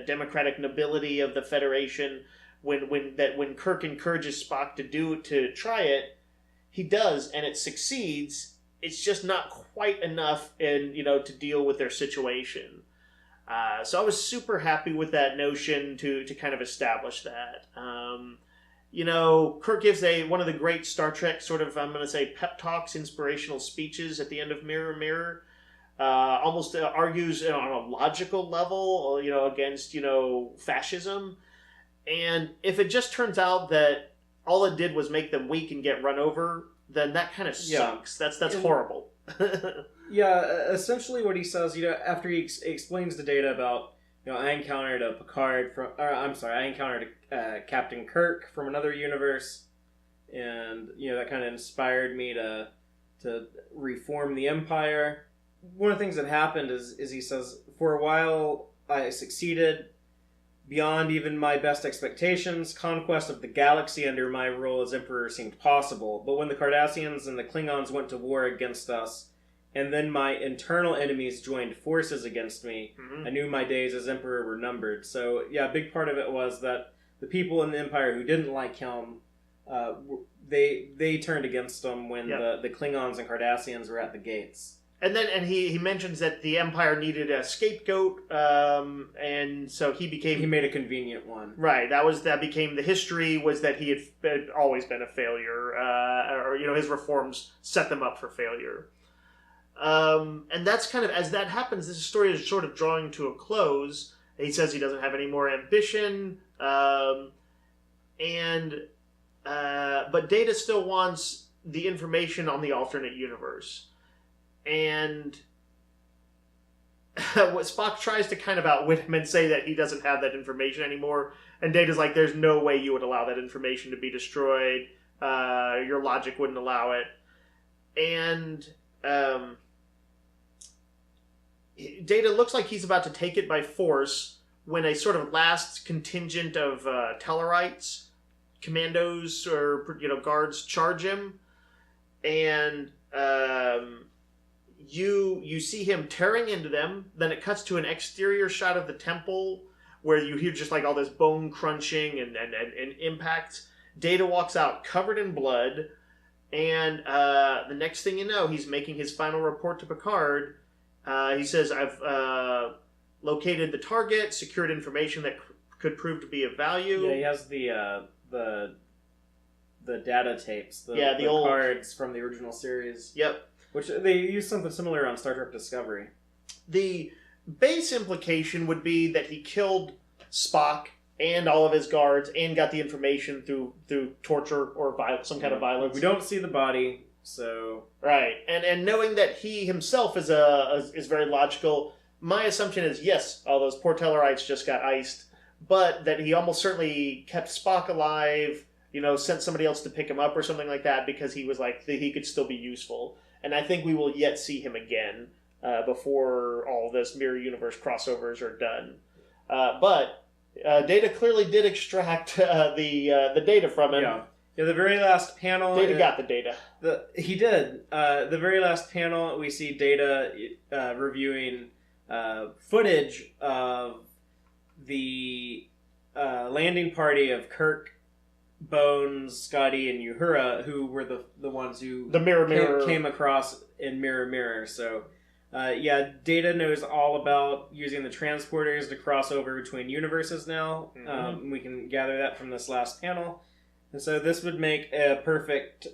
democratic nobility of the Federation, when Kirk encourages Spock to try it, he does, and it succeeds. It's just not quite enough to deal with their situation. So I was super happy with that notion to kind of establish that. Kirk gives one of the great Star Trek sort of, I'm going to say, pep talks, inspirational speeches at the end of Mirror Mirror. Almost argues on a logical level, against, fascism. And if it just turns out that all it did was make them weak and get run over, then that kind of sucks. That's horrible. Yeah, essentially what he says, after he explains the Data about, I encountered a Picard I encountered a Captain Kirk from another universe, and that kind of inspired me to reform the Empire. One of the things that happened is he says, for a while I succeeded beyond even my best expectations. Conquest of the galaxy under my rule as Emperor seemed possible, but when the Cardassians and the Klingons went to war against us, and then my internal enemies joined forces against me, I knew my days as Emperor were numbered. So, yeah, a big part of it was that the people in the Empire who didn't like him, they turned against him when the Klingons and Cardassians were at the gates. And he mentions that the Empire needed a scapegoat, and so he made a convenient one. Right, that became the history, was that he had always been a failure, or his reforms set them up for failure. And that's kind of, as that happens, this story is sort of drawing to a close. He says he doesn't have any more ambition, but Data still wants the information on the alternate universe. And what Spock tries to kind of outwit him and say that he doesn't have that information anymore, and Data's like, there's no way you would allow that information to be destroyed. Your logic wouldn't allow it. And Data looks like he's about to take it by force when a sort of last contingent of Tellarites, commandos or guards, charge him, and you see him tearing into them. Then it cuts to an exterior shot of the temple where you hear just like all this bone crunching and impact. Data walks out covered in blood, and the next thing you know, he's making his final report to Picard. He says, I've located the target, secured information that could prove to be of value. Yeah, he has the data tapes, the old cards from the original series. Yep. Which they use something similar on Star Trek Discovery. The base implication would be that he killed Spock and all of his guards and got the information through torture or some kind of violence. We don't see the body, so... Right. And knowing that he himself is very logical, my assumption is, yes, all those poor Tellarites just got iced, but that he almost certainly kept Spock alive, sent somebody else to pick him up or something like that because he was like, he could still be useful. And I think we will yet see him again before all this Mirror Universe crossovers are done. But Data clearly did extract the data from him. Yeah, the very last panel... Data got the data. He did. The very last panel, we see Data reviewing footage of the landing party of Kirk, Bones, Scotty, and Uhura, who were the ones who the mirror came across in Mirror. So, Data knows all about using the transporters to cross over between universes now. Mm-hmm. We can gather that from this last panel. And so this would make a perfect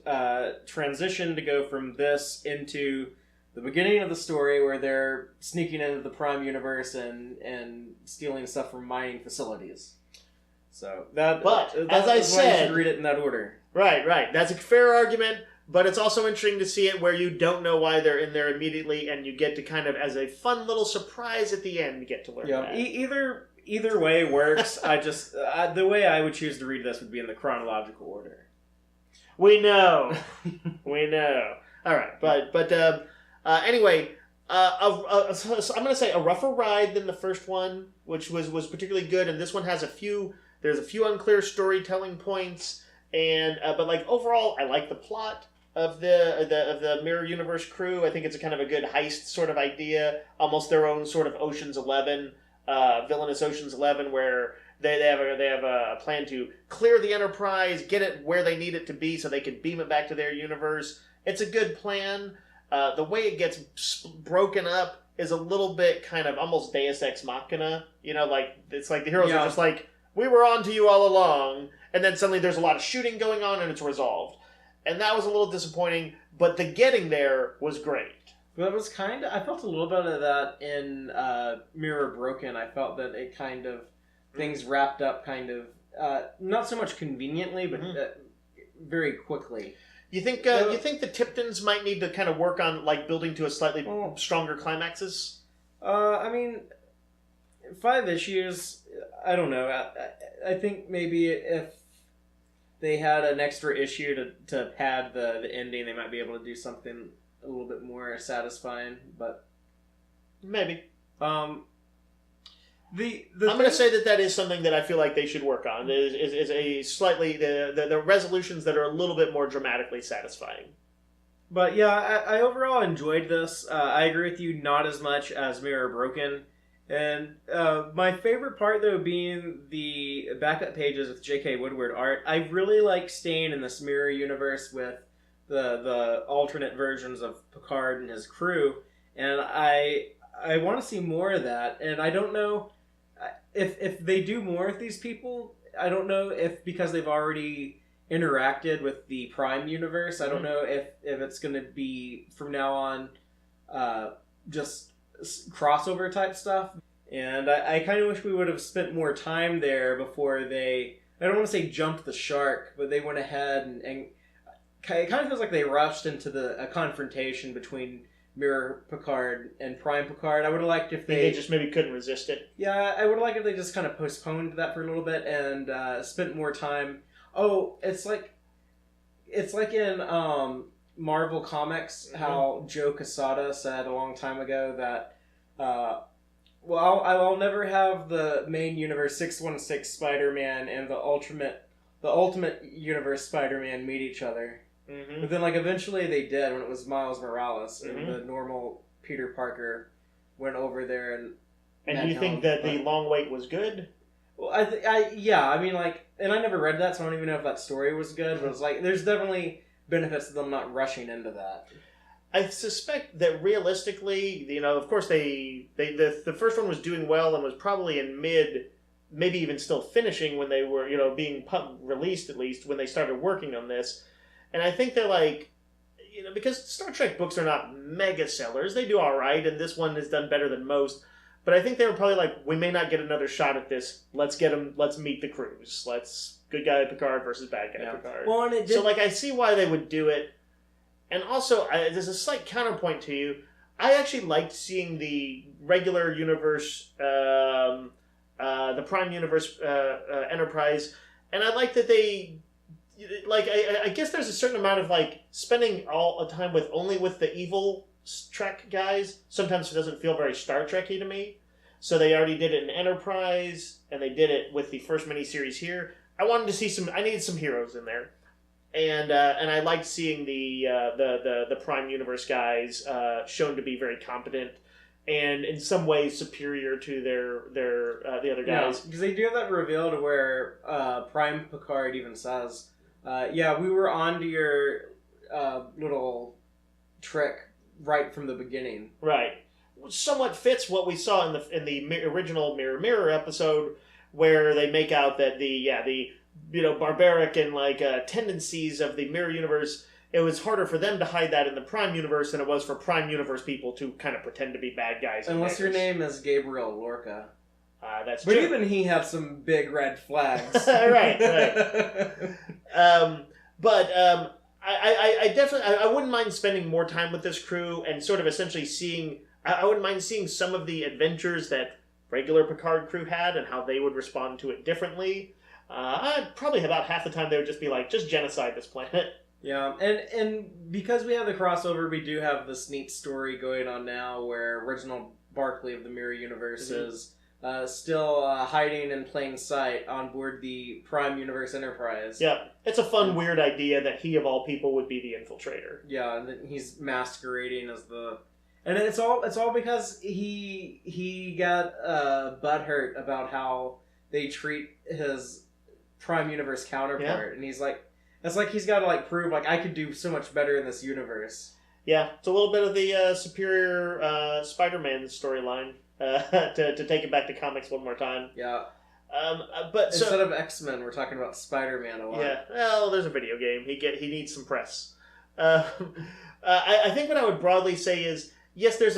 transition to go from this into the beginning of the story where they're sneaking into the Prime universe and stealing stuff from mining facilities. So as I said, you should read it in that order. Right. That's a fair argument, but it's also interesting to see it where you don't know why they're in there immediately, and you get to kind of, as a fun little surprise at the end, get to learn that. Either way works. The way I would choose to read this would be in the chronological order. We know. All right, but anyway, I'm going to say a rougher ride than the first one, which was particularly good, and this one has there's a few unclear storytelling points, and but like overall, I like the plot of the Mirror Universe crew. I think it's a kind of a good heist sort of idea, almost their own sort of Ocean's 11, villainous Ocean's 11, where they have a plan to clear the Enterprise, get it where they need it to be, so they can beam it back to their universe. It's a good plan. The way it gets broken up is a little bit kind of almost Deus Ex Machina. It's like the heroes are just like, we were on to you all along, and then suddenly there's a lot of shooting going on and it's resolved. And that was a little disappointing, but the getting there was great. Well, it was I felt a little bit of that in Mirror Broken. I felt that it kind of, things wrapped up kind of, not so much conveniently, but very quickly. You think the Tiptons might need to kind of work on building to a slightly stronger climaxes? I mean, 5 issues. I don't know. I think maybe if they had an extra issue to pad the ending, they might be able to do something a little bit more satisfying. But maybe. I'm going to say that is something that I feel like they should work on. Is a slightly the resolutions that are a little bit more dramatically satisfying. But yeah, I overall enjoyed this. I agree with you, not as much as Mirror Broken. And my favorite part, though, being the backup pages with J.K. Woodward art. I really like staying in this Mirror universe with the alternate versions of Picard and his crew. And I want to see more of that. And I don't know if they do more with these people. I don't know if because they've already interacted with the Prime universe. I don't know if it's going to be from now on just crossover type stuff. And I kind of wish we would have spent more time there before they, I don't want to say jumped the shark, but they went ahead and it kind of feels like they rushed into a confrontation between Mirror Picard and Prime Picard. I would have liked if they just maybe couldn't resist it. Yeah, I would have liked if they just kind of postponed that for a little bit and spent more time. Oh, it's like in Marvel Comics, how Joe Quesada said a long time ago that, I'll never have the main universe 616 Spider-Man and the ultimate universe Spider-Man meet each other. Mm-hmm. But then, eventually they did when it was Miles Morales and the normal Peter Parker went over there and you think that the long wait was good? Well, and I never read that, so I don't even know if that story was good. But it's there's definitely benefits to them not rushing into that. I suspect that realistically, of course the first one was doing well and was probably in maybe even still finishing when they were, being released, at least when they started working on this. And I think they're because Star Trek books are not mega sellers. They do all right, and this one has done better than most. But I think they were probably like, we may not get another shot at this. Let's get them. Let's meet the crews. Good guy Picard versus bad guy Picard. Well, and it did... So like I see why they would do it. And also, there's a slight counterpoint to you. I actually liked seeing the regular universe, the Prime Universe Enterprise, and I like that they, like, I guess there's a certain amount of, like, spending all the time only with the evil Trek guys. Sometimes it doesn't feel very Star Trek-y to me. So they already did it in Enterprise, and they did it with the first miniseries here. I wanted to see I needed some heroes in there. And I liked seeing the Prime Universe guys shown to be very competent and in some ways superior to the other guys. Because they do have that reveal to where Prime Picard even says, we were on to your little trick right from the beginning. Right. Which somewhat fits what we saw in the original Mirror episode, where they make out that the barbaric and tendencies of the Mirror Universe, it was harder for them to hide that in the Prime Universe than it was for Prime Universe people to kind of pretend to be bad guys. Unless your name is Gabriel Lorca. That's but true. Even he had some big red flags. right. I definitely I wouldn't mind spending more time with this crew and sort of essentially seeing. I wouldn't mind seeing some of the adventures that regular Picard crew had and how they would respond to it differently. Probably about half the time they would just be like, just genocide this planet. Yeah, and because we have the crossover, we do have this neat story going on now where Reginald Barclay of the Mirror Universe is still hiding in plain sight on board the Prime Universe Enterprise. Yeah, it's a fun, weird idea that he of all people would be the infiltrator. Yeah, and he's masquerading as the... And it's all because he got butthurt about how they treat his Prime Universe counterpart, and he's like, it's like he's got to prove I could do so much better in this universe. Yeah, it's a little bit of the superior Spider-Man storyline to take it back to comics one more time. Yeah. But instead of X-Men, we're talking about Spider-Man a lot. Yeah. Well, there's a video game. He needs some press. I think what I would broadly say is, yes, there's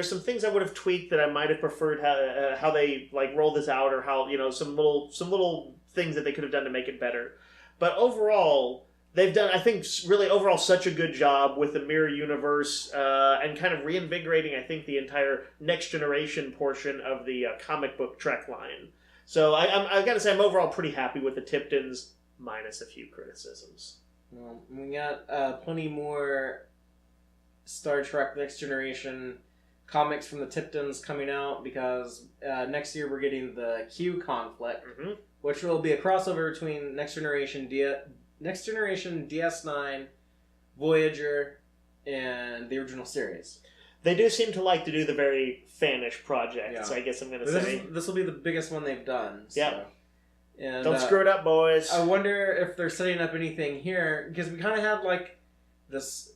some things I would have tweaked that I might have preferred how they roll this out, or how some little things that they could have done to make it better. But overall, they've done, I think, really overall such a good job with the Mirror Universe and kind of reinvigorating, I think, the entire Next Generation portion of the comic book Trek line. So I've got to say I'm overall pretty happy with the Tiptons, minus a few criticisms. Well, we got plenty more Star Trek Next Generation comics from the Tiptons coming out, because next year we're getting the Q conflict, which will be a crossover between Next Generation DS9, Voyager, and the original series. They do seem to like to do the very fanish projects, I guess I'm going to say. This will be the biggest one they've done. So. Yeah. And, don't screw it up, boys. I wonder if they're setting up anything here, because we kind of had this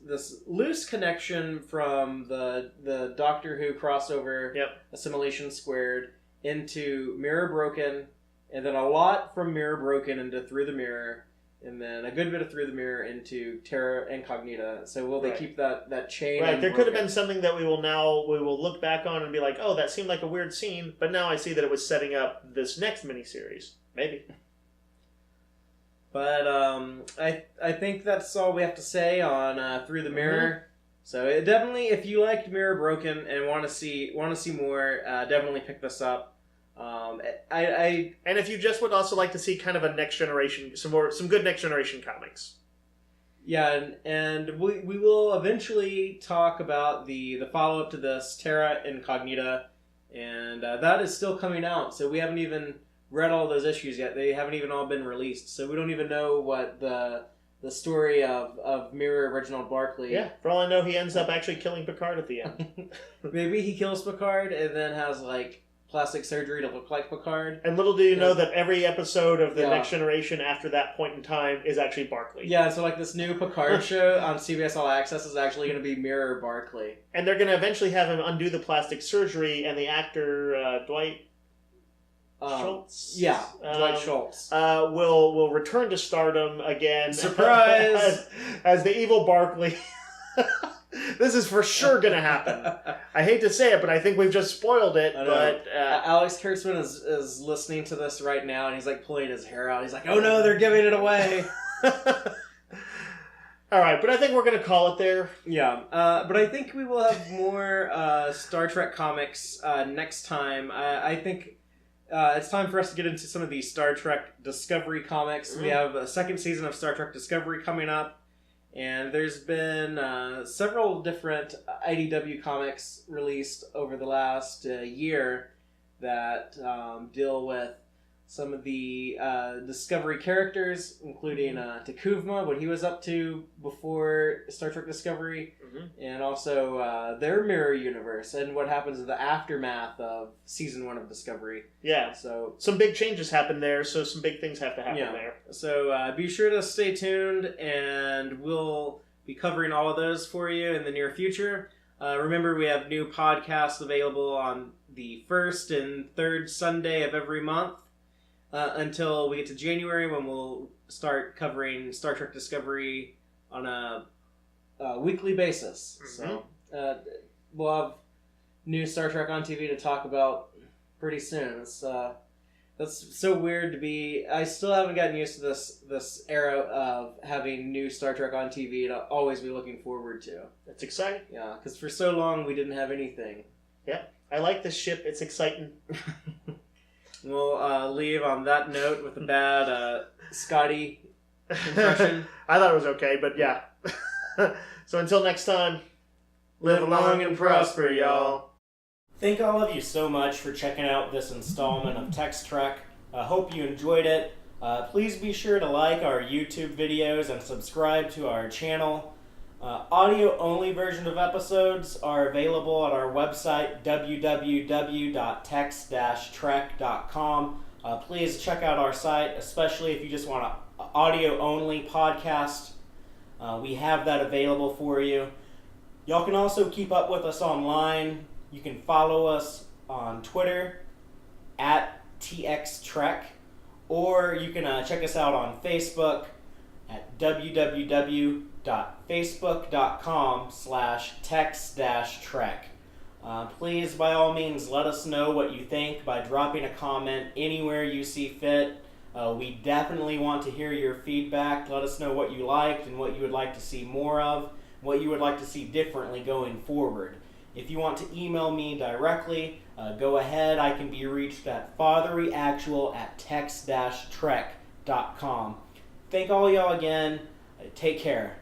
loose connection from the Doctor Who crossover, Assimilation Squared, into Mirror Broken, and then a lot from Mirror Broken into Through the Mirror, and then a good bit of Through the Mirror into Terra Incognita. So will they keep that chain? Right, there could have been something that we will look back on and be like, oh, that seemed like a weird scene, but now I see that it was setting up this next miniseries. Maybe. But I think that's all we have to say on Through the Mirror. So it definitely, if you liked Mirror Broken and want to see more, definitely pick this up. And if you just would also like to see kind of a Next Generation, some good Next Generation comics. Yeah, and we will eventually talk about the follow up to this, Terra Incognita, and that is still coming out. So we haven't even read all those issues yet. They haven't even all been released, so we don't even know what the story of Mirror Reginald Barclay. Yeah, for all I know, he ends up actually killing Picard at the end. Maybe he kills Picard and then has plastic surgery to look like Picard. And little do you know that every episode of the Next Generation after that point in time is actually Barclay. Yeah, so this new Picard show on CBS All Access is actually going to be Mirror Barclay. And they're going to eventually have him undo the plastic surgery, and the actor Dwight Schultz? Yeah, Dwight Schultz. Will return to stardom again. Surprise! as the evil Barclay. This is for sure going to happen. I hate to say it, but I think we've just spoiled it. But Alex Kurtzman is listening to this right now, and he's like pulling his hair out. He's like, "Oh no, they're giving it away." All right, but I think we're going to call it there. Yeah, but I think we will have more Star Trek comics next time. I think it's time for us to get into some of these Star Trek Discovery comics. We have a second season of Star Trek Discovery coming up, and there's been several different IDW comics released over the last year that deal with some of the Discovery characters, including T'Kuvma, what he was up to before Star Trek Discovery, and also their mirror universe and what happens in the aftermath of Season 1 of Discovery. Yeah. So some big changes happen there, so some big things have to happen there. So be sure to stay tuned, and we'll be covering all of those for you in the near future. Remember, we have new podcasts available on the first and third Sunday of every month. Until we get to January, when we'll start covering Star Trek Discovery on a weekly basis. So we'll have new Star Trek on TV to talk about pretty soon. That's so weird to be. I still haven't gotten used to this era of having new Star Trek on TV to always be looking forward to. It's exciting. Yeah, because for so long we didn't have anything. Yeah, I like this ship. It's exciting. We'll leave on that note with a bad Scotty impression. I thought it was okay, but yeah. So until next time, live long and prosper, y'all. Thank all of you so much for checking out this installment of Tex-Trek. I hope you enjoyed it. Please be sure to like our YouTube videos and subscribe to our channel. Audio-only version of episodes are available at our website, www.tex-trek.com. Please check out our site, especially if you just want an audio-only podcast. We have that available for you. Y'all can also keep up with us online. You can follow us on Twitter, @TXTrek, or you can check us out on Facebook at www.facebook.com/tex-trek. Please, by all means, let us know what you think by dropping a comment anywhere you see fit. We definitely want to hear your feedback. Let us know what you liked and what you would like to see more of, what you would like to see differently going forward. If you want to email me directly, go ahead. I can be reached at fathereeactual@tex-trek.com. Thank all y'all again. Take care.